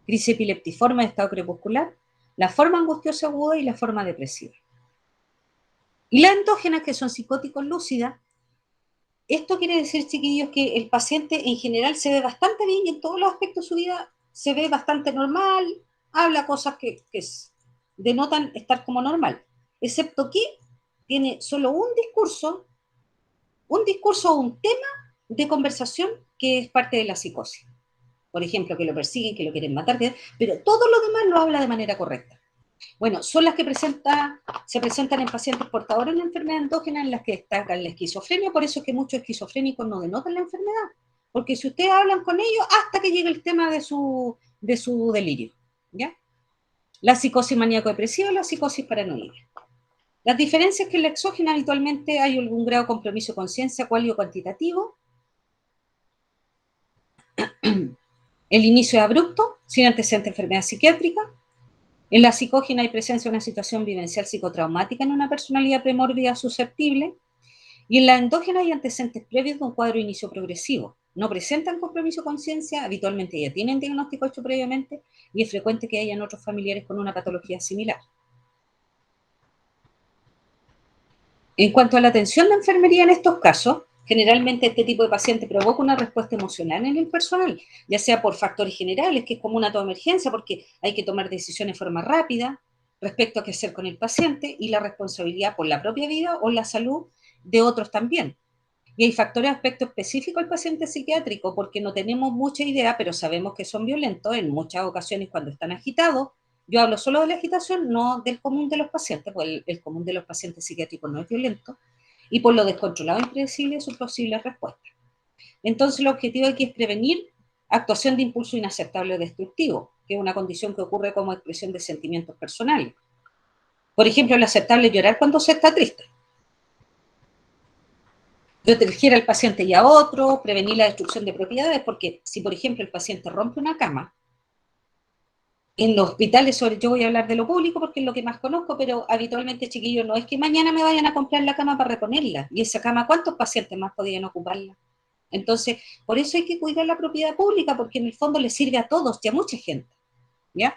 crisis epileptiforme de estado crepuscular, la forma angustiosa aguda y la forma depresiva. Y las endógenas, que son psicóticos lúcidas. Esto quiere decir, chiquillos, que el paciente en general se ve bastante bien y en todos los aspectos de su vida se ve bastante normal, habla cosas que denotan estar como normal, excepto que tiene solo un discurso o un tema de conversación que es parte de la psicosis. Por ejemplo, que lo persiguen, que lo quieren matar, pero todo lo demás lo habla de manera correcta. Bueno, son las que se presentan en pacientes portadores de la enfermedad endógena, en las que destaca la esquizofrenia. Por eso es que muchos esquizofrénicos no denotan la enfermedad, porque si ustedes hablan con ellos hasta que llegue el tema de su delirio, ¿ya? La psicosis maníaco-depresiva y la psicosis paranoide. Las diferencias es que en la exógena habitualmente hay algún grado de compromiso de conciencia, cual o cuantitativo. El inicio es abrupto, sin antecedente de enfermedad psiquiátrica. En la psicógena hay presencia de una situación vivencial psicotraumática en una personalidad premórbida susceptible, y en la endógena hay antecedentes previos de un cuadro de inicio progresivo. No presentan compromiso de conciencia, habitualmente ya tienen diagnóstico hecho previamente, y es frecuente que hayan otros familiares con una patología similar. En cuanto a la atención de enfermería en estos casos, generalmente este tipo de paciente provoca una respuesta emocional en el personal, ya sea por factores generales, que es como una emergencia, porque hay que tomar decisiones de forma rápida respecto a qué hacer con el paciente y la responsabilidad por la propia vida o la salud de otros también. Y hay factores, aspectos específicos del paciente psiquiátrico, porque no tenemos mucha idea, pero sabemos que son violentos en muchas ocasiones cuando están agitados. Yo hablo solo de la agitación, no del común de los pacientes, pues el común de los pacientes psiquiátricos no es violento, y por lo descontrolado e impredecible de sus posibles respuestas. Entonces, el objetivo aquí es prevenir actuación de impulso inaceptable o destructivo, que es una condición que ocurre como expresión de sentimientos personales. Por ejemplo, el aceptable llorar cuando se está triste. Proteger al paciente y a otro, prevenir la destrucción de propiedades, porque si, por ejemplo, el paciente rompe una cama, en los hospitales, yo voy a hablar de lo público porque es lo que más conozco, pero habitualmente, chiquillos, no es que mañana me vayan a comprar la cama para reponerla, y esa cama, ¿cuántos pacientes más podrían ocuparla? Entonces, por eso hay que cuidar la propiedad pública, porque en el fondo le sirve a todos y a mucha gente, ¿ya?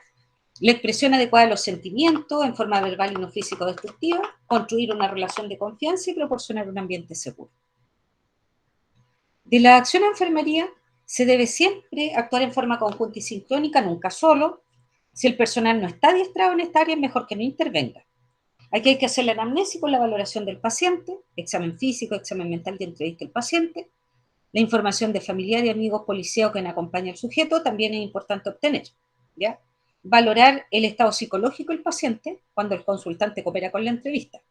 La expresión adecuada de los sentimientos en forma verbal y no físico destructiva, construir una relación de confianza y proporcionar un ambiente seguro. De la acción en enfermería se debe siempre actuar en forma conjunta y sincrónica, nunca solo. Si el personal no está adiestrado en esta área, es mejor que no intervenga. Aquí hay que hacer la anamnesis con la valoración del paciente, examen físico, examen mental y entrevista del paciente. La información de familiares y amigos policiales que acompañan al sujeto también es importante obtener, ¿ya? valorar el estado psicológico del paciente cuando el consultante coopera con la entrevista.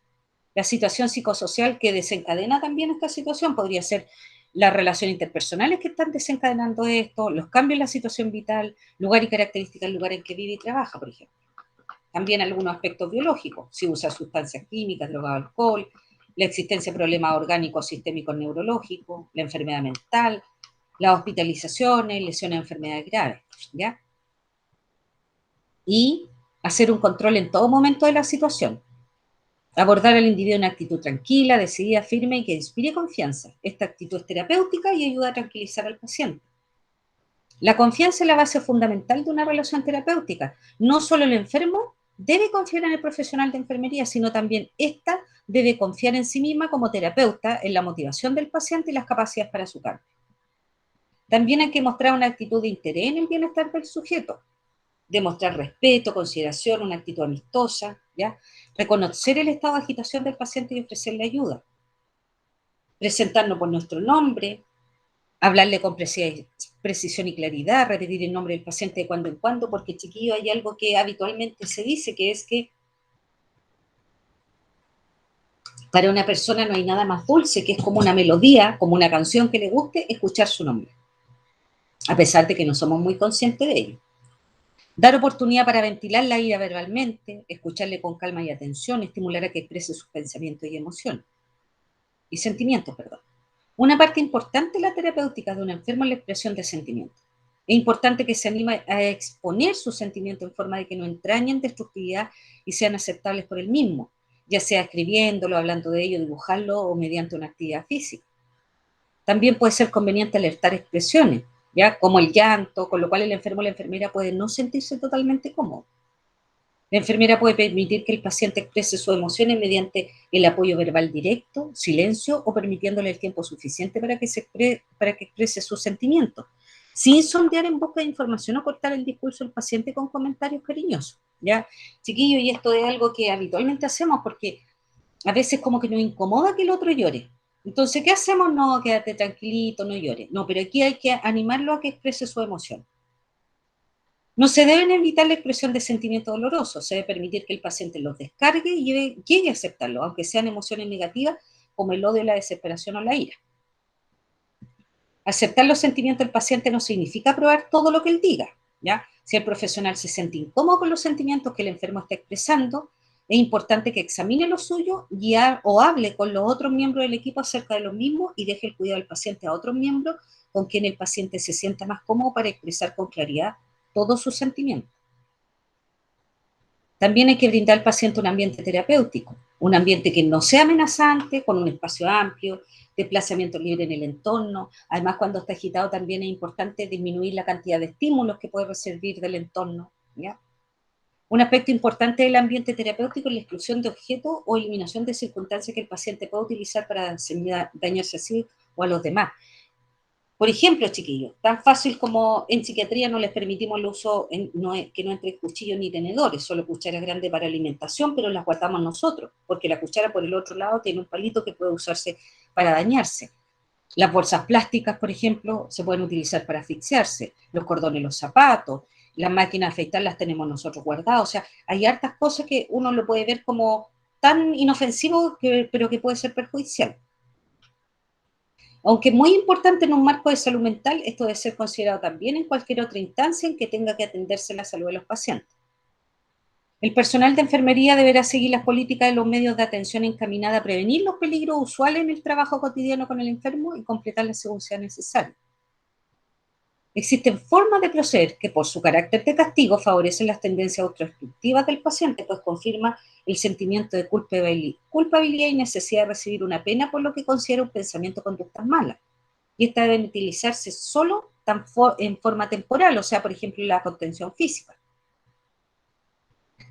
La situación psicosocial que desencadena también esta situación podría ser las relaciones interpersonales que están desencadenando esto, los cambios en la situación vital, lugar y características del lugar en que vive y trabaja, por ejemplo. También algunos aspectos biológicos, si usa sustancias químicas, droga o alcohol, la existencia de problemas orgánicos, sistémicos, neurológicos, la enfermedad mental, las hospitalizaciones, lesiones de enfermedades graves, ¿ya? Y hacer un control en todo momento de la situación. Abordar al individuo en una actitud tranquila, decidida, firme y que inspire confianza. Esta actitud es terapéutica y ayuda a tranquilizar al paciente. La confianza es la base fundamental de una relación terapéutica. No solo el enfermo debe confiar en el profesional de enfermería, sino también ésta debe confiar en sí misma como terapeuta, en la motivación del paciente y las capacidades para su cambio. También hay que mostrar una actitud de interés en el bienestar del sujeto, demostrar respeto, consideración, una actitud amistosa, ¿ya? Reconocer el estado de agitación del paciente y ofrecerle ayuda. Presentarnos por nuestro nombre, hablarle con precisión y claridad, repetir el nombre del paciente de cuando en cuando, porque, chiquillo, hay algo que habitualmente se dice, que es que para una persona no hay nada más dulce, que es como una melodía, como una canción que le guste, escuchar su nombre, a pesar de que no somos muy conscientes de ello. Dar oportunidad para ventilar la ira verbalmente, escucharle con calma y atención, estimular a que exprese sus pensamientos y emociones. Y sentimientos, perdón. Una parte importante de la terapéutica de un enfermo es la expresión de sentimientos. Es importante que se anime a exponer sus sentimientos en forma de que no entrañen destructividad y sean aceptables por él mismo, ya sea escribiéndolo, hablando de ello, dibujarlo o mediante una actividad física. También puede ser conveniente alertar expresiones, ¿ya? Como el llanto, con lo cual el enfermo o la enfermera puede no sentirse totalmente cómodo. La enfermera puede permitir que el paciente exprese sus emociones mediante el apoyo verbal directo, silencio o permitiéndole el tiempo suficiente para que exprese sus sentimientos, sin sondear en busca de información o cortar el discurso del paciente con comentarios cariñosos. ¿Ya? Chiquillos, y esto es algo que habitualmente hacemos porque a veces como que nos incomoda que el otro llore. Entonces, ¿qué hacemos? No, quédate tranquilito, no llores. No, pero aquí hay que animarlo a que exprese su emoción. No se deben evitar la expresión de sentimientos dolorosos, se debe permitir que el paciente los descargue y llegue a aceptarlos, aunque sean emociones negativas como el odio, la desesperación o la ira. Aceptar los sentimientos del paciente no significa aprobar todo lo que él diga, ¿ya? Si el profesional se siente incómodo con los sentimientos que el enfermo está expresando, es importante que examine lo suyo o hable con los otros miembros del equipo acerca de lo mismo y deje el cuidado del paciente a otros miembros con quien el paciente se sienta más cómodo para expresar con claridad todos sus sentimientos. También hay que brindar al paciente un ambiente terapéutico, un ambiente que no sea amenazante, con un espacio amplio, desplazamiento libre en el entorno. Además, cuando está agitado también es importante disminuir la cantidad de estímulos que puede recibir del entorno, ¿ya? Un aspecto importante del ambiente terapéutico es la exclusión de objetos o eliminación de circunstancias que el paciente pueda utilizar para dañarse a sí o a los demás. Por ejemplo, chiquillos, tan fácil como en psiquiatría no les permitimos el uso, que no entre cuchillos ni tenedores, solo cucharas grandes para alimentación, pero las guardamos nosotros, porque la cuchara por el otro lado tiene un palito que puede usarse para dañarse. Las bolsas plásticas, por ejemplo, se pueden utilizar para asfixiarse, los cordones, los zapatos, las máquinas de afeitar las tenemos nosotros guardadas, o sea, hay hartas cosas que uno lo puede ver como tan inofensivo, pero que puede ser perjudicial. Aunque es muy importante en un marco de salud mental, esto debe ser considerado también en cualquier otra instancia en que tenga que atenderse la salud de los pacientes. El personal de enfermería deberá seguir las políticas de los medios de atención encaminada a prevenir los peligros usuales en el trabajo cotidiano con el enfermo y completarlas según sea necesario. Existen formas de proceder que por su carácter de castigo favorecen las tendencias autodestructivas del paciente, pues confirma el sentimiento de culpabilidad y necesidad de recibir una pena por lo que considera un pensamiento o conductas malas. Y esta debe utilizarse solo en forma temporal, o sea, por ejemplo, la contención física.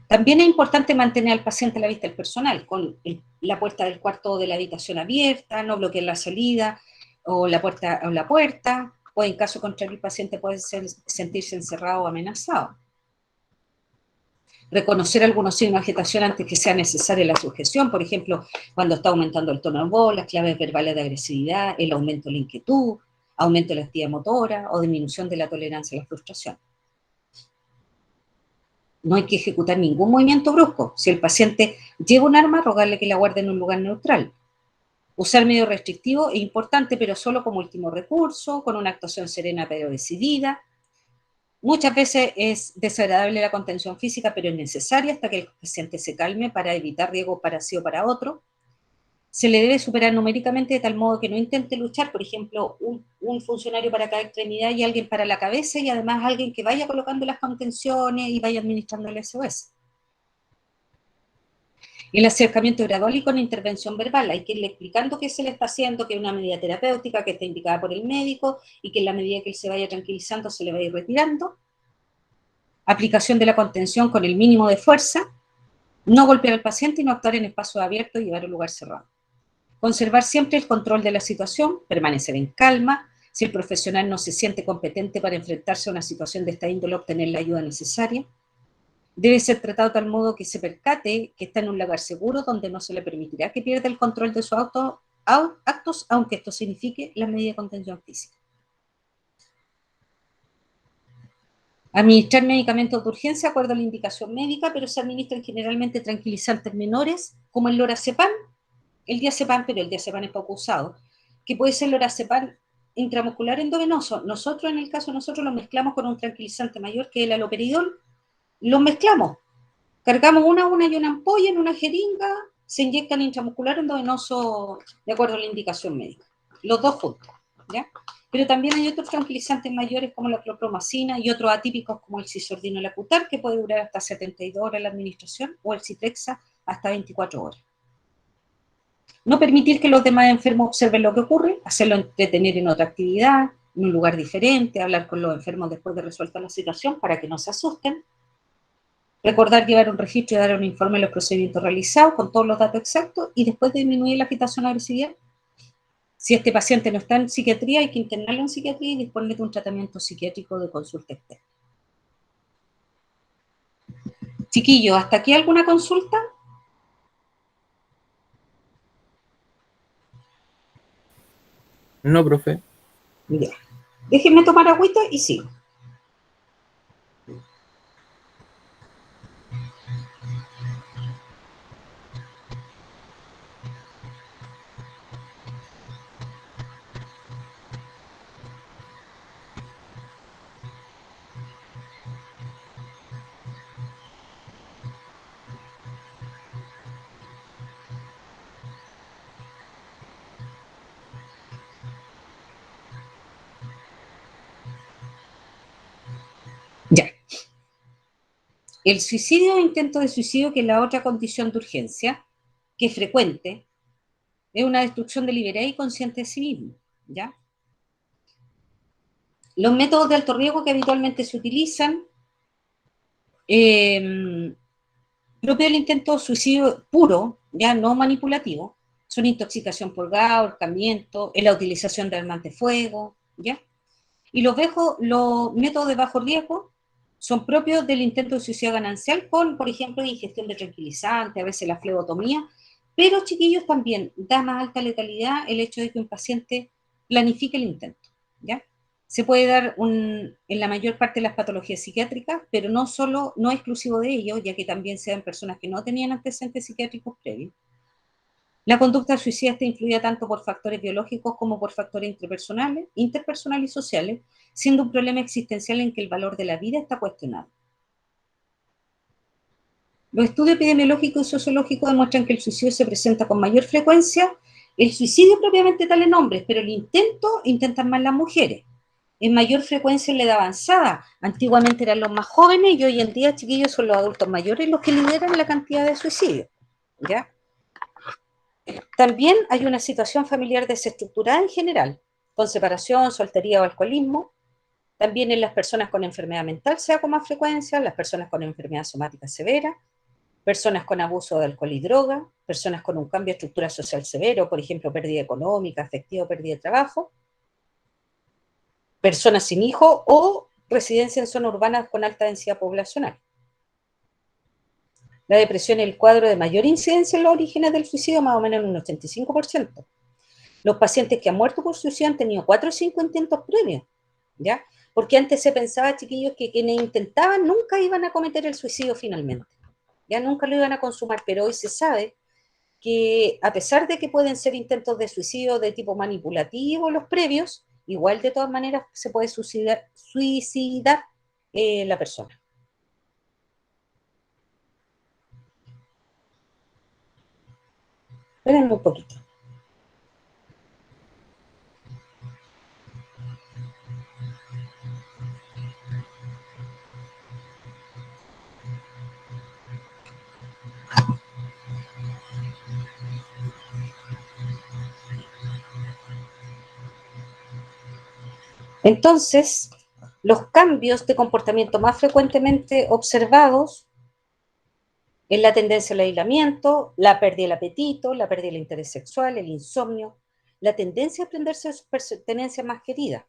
También es importante mantener al paciente a la vista del personal, con la puerta del cuarto o de la habitación abierta, no bloquear la salida o la puerta, o en caso contrario el paciente puede sentirse encerrado o amenazado. Reconocer algunos signos de agitación antes que sea necesaria la sujeción, por ejemplo, cuando está aumentando el tono de voz, las claves verbales de agresividad, el aumento de la inquietud, aumento de la actividad motora o disminución de la tolerancia a la frustración. No hay que ejecutar ningún movimiento brusco. Si el paciente lleva un arma, rogarle que la guarde en un lugar neutral. Usar medio restrictivo es importante, pero solo como último recurso, con una actuación serena pero decidida. Muchas veces es desagradable la contención física, pero es necesaria hasta que el paciente se calme para evitar riesgo para sí o para otro. Se le debe superar numéricamente de tal modo que no intente luchar, por ejemplo, un funcionario para cada extremidad y alguien para la cabeza, y además alguien que vaya colocando las contenciones y vaya administrando el SOS. El acercamiento gradual y con intervención verbal, hay que irle explicando qué se le está haciendo, que es una medida terapéutica que está indicada por el médico y que en la medida que él se vaya tranquilizando se le va a ir retirando. Aplicación de la contención con el mínimo de fuerza, no golpear al paciente y no actuar en espacios abiertos y llevar a un lugar cerrado. Conservar siempre el control de la situación, permanecer en calma. Si el profesional no se siente competente para enfrentarse a una situación de esta índole, obtener la ayuda necesaria. Debe ser tratado de tal modo que se percate que está en un lugar seguro donde no se le permitirá que pierda el control de sus actos, aunque esto signifique la medida de contención física. Administrar medicamentos de urgencia de acuerdo a la indicación médica, pero se administran generalmente tranquilizantes menores, como el lorazepam, el diazepam, pero el diazepam es poco usado, que puede ser lorazepam intramuscular endovenoso. Nosotros, en el caso de nosotros, lo mezclamos con un tranquilizante mayor, que es el haloperidol, lo mezclamos. Cargamos una y una ampolla en una jeringa, se inyectan intramuscular endovenoso de acuerdo a la indicación médica. Los dos juntos, ¿ya? Pero también hay otros tranquilizantes mayores como la clorpromacina y otros atípicos como el cisordino lacutar, que puede durar hasta 72 horas la administración, o el Citrexa hasta 24 horas. No permitir que los demás enfermos observen lo que ocurre, hacerlo entretener en otra actividad, en un lugar diferente, hablar con los enfermos después de resuelta la situación para que no se asusten. Recordar llevar un registro y dar un informe de los procedimientos realizados con todos los datos exactos, y después de disminuir la agitación o agresividad. Si este paciente no está en psiquiatría, hay que internarlo en psiquiatría y disponerle de un tratamiento psiquiátrico de consulta externa. Chiquillos, ¿hasta aquí alguna consulta? No, profe. Ya. Déjenme tomar agüita y sigo. Ya. El suicidio o intento de suicidio, que es la otra condición de urgencia, que es frecuente, es una destrucción deliberada y consciente de sí mismo, ¿ya? Los métodos de alto riesgo que habitualmente se utilizan, propio del intento de suicidio puro, ya no manipulativo, son intoxicación por gas, ahorcamiento, la utilización de armas de fuego, ¿ya? Y los métodos de bajo riesgo son propios del intento de suicidio ganancial con, por ejemplo, ingestión de tranquilizantes, a veces la flebotomía, pero, chiquillos, también da más alta letalidad el hecho de que un paciente planifique el intento, ¿ya? Se puede dar en la mayor parte de las patologías psiquiátricas, pero no es exclusivo de ello, ya que también se dan personas que no tenían antecedentes psiquiátricos previos. La conducta suicida está influida tanto por factores biológicos como por factores interpersonales y sociales, siendo un problema existencial en que el valor de la vida está cuestionado. Los estudios epidemiológicos y sociológicos demuestran que el suicidio se presenta con mayor frecuencia, el suicidio propiamente tal en hombres, pero el intentan más las mujeres. En mayor frecuencia en la edad avanzada. Antiguamente eran los más jóvenes y hoy en día, chiquillos, son los adultos mayores los que lideran la cantidad de suicidios, ¿ya? También hay una situación familiar desestructurada en general, con separación, soltería o alcoholismo. También en las personas con enfermedad mental se da con más frecuencia, las personas con enfermedad somática severa, personas con abuso de alcohol y droga, personas con un cambio de estructura social severo, por ejemplo, pérdida económica, afectiva o pérdida de trabajo, personas sin hijos o residencia en zonas urbanas con alta densidad poblacional. La depresión es el cuadro de mayor incidencia en los orígenes del suicidio, más o menos en un 85%. Los pacientes que han muerto por suicidio han tenido 4 o 5 intentos previos, ¿ya? Porque antes se pensaba, chiquillos, que quienes intentaban nunca iban a cometer el suicidio finalmente. Ya nunca lo iban a consumar, pero hoy se sabe que a pesar de que pueden ser intentos de suicidio de tipo manipulativo los previos, igual de todas maneras se puede suicidar la persona. Esperen un poquito. Entonces, los cambios de comportamiento más frecuentemente observados es la tendencia al aislamiento, la pérdida del apetito, la pérdida del interés sexual, el insomnio, la tendencia a aprenderse de sus pertenencias más queridas,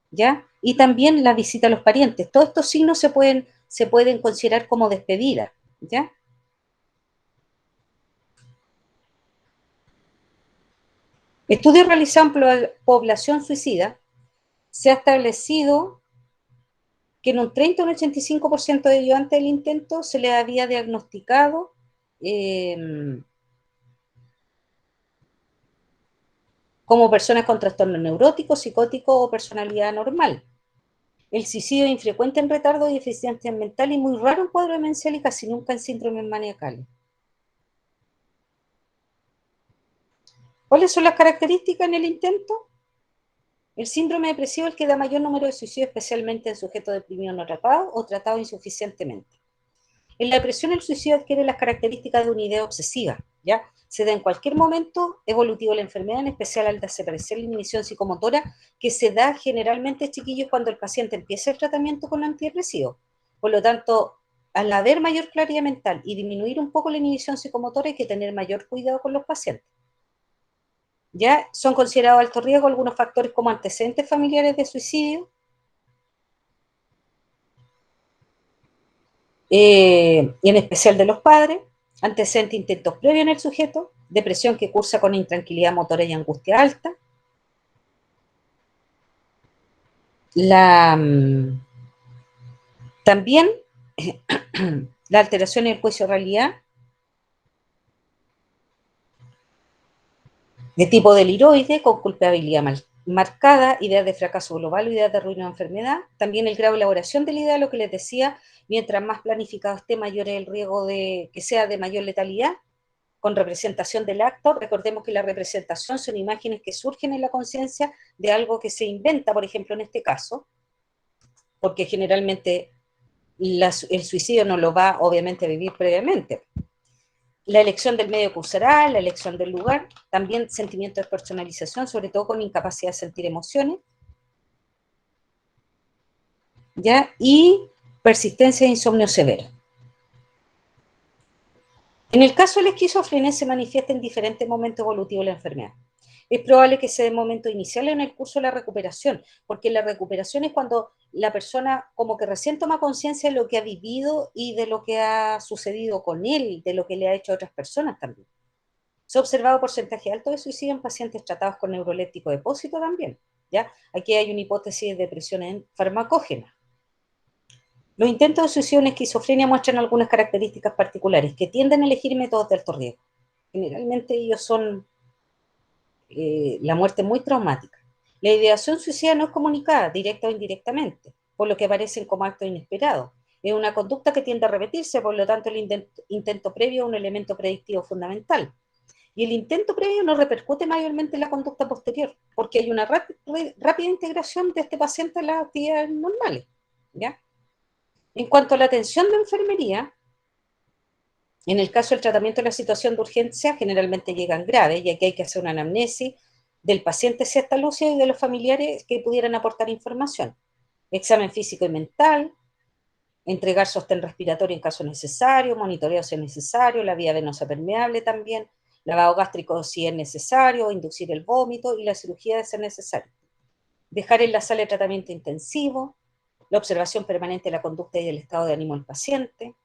¿ya? Y también la visita a los parientes. Todos estos signos se pueden considerar como despedida, ¿ya? Estudios realizados en población suicida se ha establecido que en un 30 o un 85% de ellos antes del intento se les había diagnosticado como personas con trastorno neurótico, psicótico o personalidad anormal. El suicidio es infrecuente en retardo y deficiencia mental y muy raro en cuadro demencial y casi nunca en síndromes maniacales. ¿Cuáles son las características en el intento? El síndrome depresivo es el que da mayor número de suicidios, especialmente en sujetos deprimidos no tratados o tratados insuficientemente. En la depresión, el suicidio adquiere las características de una idea obsesiva, ¿ya? Se da en cualquier momento evolutivo de la enfermedad, en especial al desaparecer la inhibición psicomotora, que se da generalmente, chiquillos, cuando el paciente empieza el tratamiento con antidepresivos. Por lo tanto, al haber mayor claridad mental y disminuir un poco la inhibición psicomotora, hay que tener mayor cuidado con los pacientes. ¿Ya? Son considerados alto riesgo algunos factores como antecedentes familiares de suicidio, y en especial de los padres, antecedentes intentos previos en el sujeto, depresión que cursa con intranquilidad motora y angustia alta, también la alteración en el juicio de realidad, de tipo deliroide, con culpabilidad marcada, ideas de fracaso global o ideas de ruina o enfermedad, también el grado de elaboración de la idea, lo que les decía, mientras más planificado esté, mayor es el riesgo de que sea de mayor letalidad, con representación del acto. Recordemos que la representación son imágenes que surgen en la conciencia de algo que se inventa, por ejemplo, en este caso, porque generalmente el suicidio no lo va, obviamente, a vivir previamente. La elección del medio que usará, la elección del lugar, también sentimiento de personalización, sobre todo con incapacidad de sentir emociones, ¿ya? Y persistencia de insomnio severo. En el caso de la esquizofrenia se manifiesta en diferentes momentos evolutivos de la enfermedad. Es probable que sea el momento inicial en el curso de la recuperación, porque la recuperación es cuando la persona como que recién toma conciencia de lo que ha vivido y de lo que ha sucedido con él, de lo que le ha hecho a otras personas también. Se ha observado porcentaje alto de suicidio en pacientes tratados con neuroléptico depósito también, ¿ya? Aquí hay una hipótesis de depresión farmacógena. Los intentos de suicidio en esquizofrenia muestran algunas características particulares que tienden a elegir métodos de alto riesgo. Generalmente ellos son la muerte muy traumática. La ideación suicida no es comunicada, directa o indirectamente, por lo que aparecen como actos inesperados. Es una conducta que tiende a repetirse, por lo tanto el intento previo es un elemento predictivo fundamental. Y el intento previo no repercute mayormente en la conducta posterior, porque hay una rápida integración de este paciente en las actividades normales, ¿ya? En cuanto a la atención de enfermería, en el caso del tratamiento de la situación de urgencia, generalmente llegan graves, y aquí hay que hacer una anamnesis del paciente si está lúcido y de los familiares que pudieran aportar información. Examen físico y mental, entregar sostén respiratorio en caso necesario, monitoreo si es necesario, la vía venosa permeable también, lavado gástrico si es necesario, inducir el vómito y la cirugía de ser necesario. Dejar en la sala de tratamiento intensivo, la observación permanente de la conducta y del estado de ánimo del paciente,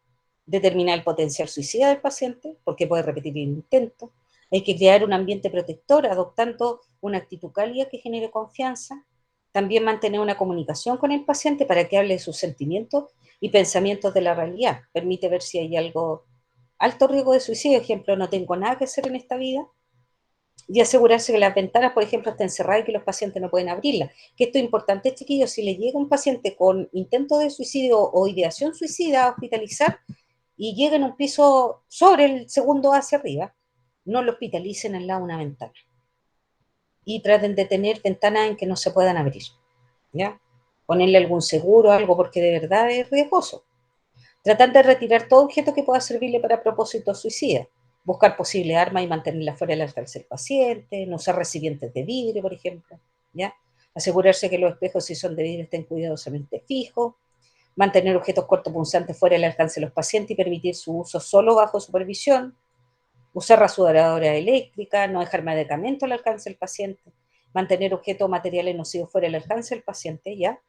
determinar el potencial suicida del paciente, porque puede repetir el intento. Hay que crear un ambiente protector, adoptando una actitud cálida que genere confianza. También mantener una comunicación con el paciente para que hable de sus sentimientos y pensamientos de la realidad. Permite ver si hay algo, alto riesgo de suicidio, ejemplo, no tengo nada que hacer en esta vida, y asegurarse que las ventanas, por ejemplo, estén cerradas y que los pacientes no pueden abrirlas. Que esto es importante, chiquillos, si le llega un paciente con intento de suicidio o ideación suicida a hospitalizar y llega en un piso sobre el segundo hacia arriba, no lo hospitalicen al lado de una ventana. Y traten de tener ventanas en que no se puedan abrir, ¿ya? Ponerle algún seguro o algo, porque de verdad es riesgoso. Tratar de retirar todo objeto que pueda servirle para propósitos suicidas. Buscar posibles armas y mantenerlas fuera del alcance del paciente. No usar recipientes de vidrio, por ejemplo, ¿ya? Asegurarse que los espejos, si son de vidrio, estén cuidadosamente fijos. Mantener objetos cortopunzantes fuera del alcance de los pacientes y permitir su uso solo bajo supervisión. Usar rasuradora eléctrica, no dejar medicamentos al alcance del paciente, mantener objetos o materiales nocivos fuera del alcance del paciente, ¿ya?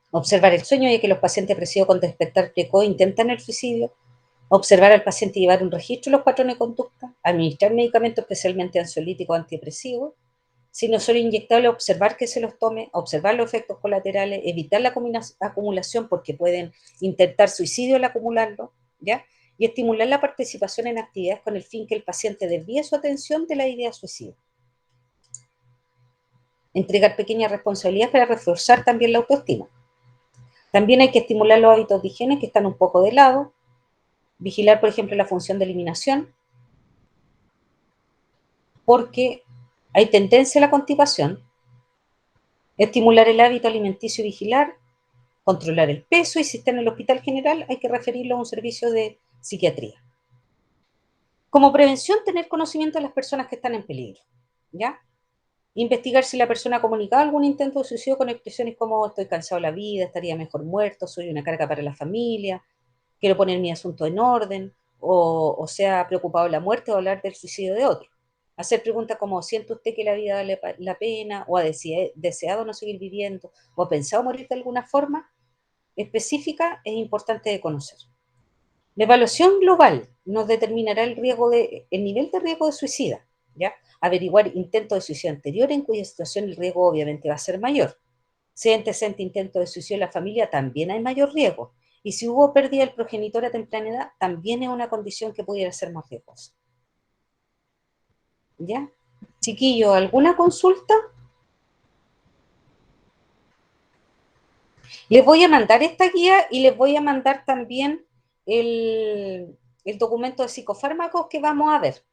Observar el sueño, ya que los pacientes depresivos con despertar precoz intentan el suicidio. Observar al paciente y llevar un registro de los patrones de conducta. Administrar medicamentos, especialmente ansiolíticos o antidepresivos. Si no son inyectables, observar que se los tome, observar los efectos colaterales, evitar la acumulación porque pueden intentar suicidio al acumularlo, ¿ya? Y estimular la participación en actividades con el fin que el paciente desvíe su atención de la idea suicida. Entregar pequeñas responsabilidades para reforzar también la autoestima. También hay que estimular los hábitos de higiene que están un poco de lado. Vigilar, por ejemplo, la función de eliminación, porque hay tendencia a la constipación. Estimular el hábito alimenticio y vigilar. Controlar el peso, y si está en el hospital general hay que referirlo a un servicio de psiquiatría. Como prevención, tener conocimiento de las personas que están en peligro, ¿ya? Investigar si la persona ha comunicado algún intento de suicidio con expresiones como estoy cansado de la vida, estaría mejor muerto, soy una carga para la familia, quiero poner mi asunto en orden, o sea, preocupado de la muerte o hablar del suicidio de otro. Hacer preguntas como, ¿siente usted que la vida vale la pena? ¿O ha deseado no seguir viviendo? ¿O ha pensado morir de alguna forma? Específica es importante de conocer. La evaluación global nos determinará el nivel de riesgo de suicida, ¿ya? Averiguar intentos de suicidio anterior en cuya situación el riesgo obviamente va a ser mayor. Si hay antecedente intento de suicidio en la familia, también hay mayor riesgo. Y si hubo pérdida del progenitor a temprana edad, también es una condición que pudiera ser más riesgosa. ¿Ya? Chiquillo, ¿alguna consulta? Les voy a mandar esta guía y les voy a mandar también el documento de psicofármacos que vamos a ver,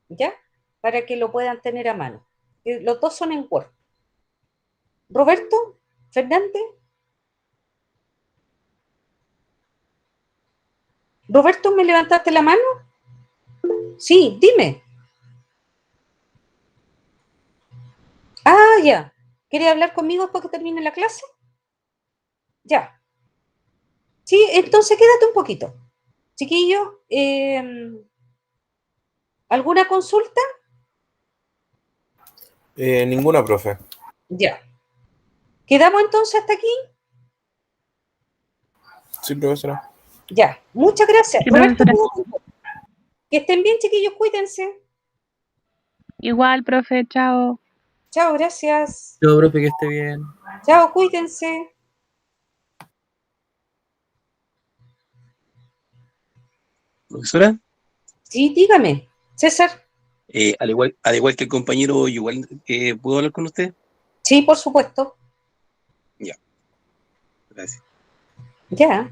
¿ya? Para que lo puedan tener a mano. Los dos son en Word. Roberto, Fernández. Roberto, ¿me levantaste la mano? Sí, dime. Ah, ya. ¿Quieres hablar conmigo después que termine la clase? Ya. Sí, entonces quédate un poquito. Chiquillo, ¿alguna consulta? Ninguna, profe. Ya. ¿Quedamos entonces hasta aquí? Sí, profesora. Ya. Muchas gracias. Sí, Roberto, profesora. cuídate. Que estén bien, chiquillos, cuídense. Igual, profe, chao. Chao, gracias. Yo, profe, que esté bien. Chao, cuídense. Profesora, Sí, dígame. César. al igual que el compañero, igual ¿puedo hablar con usted? Sí, por supuesto. Ya, gracias. Ya.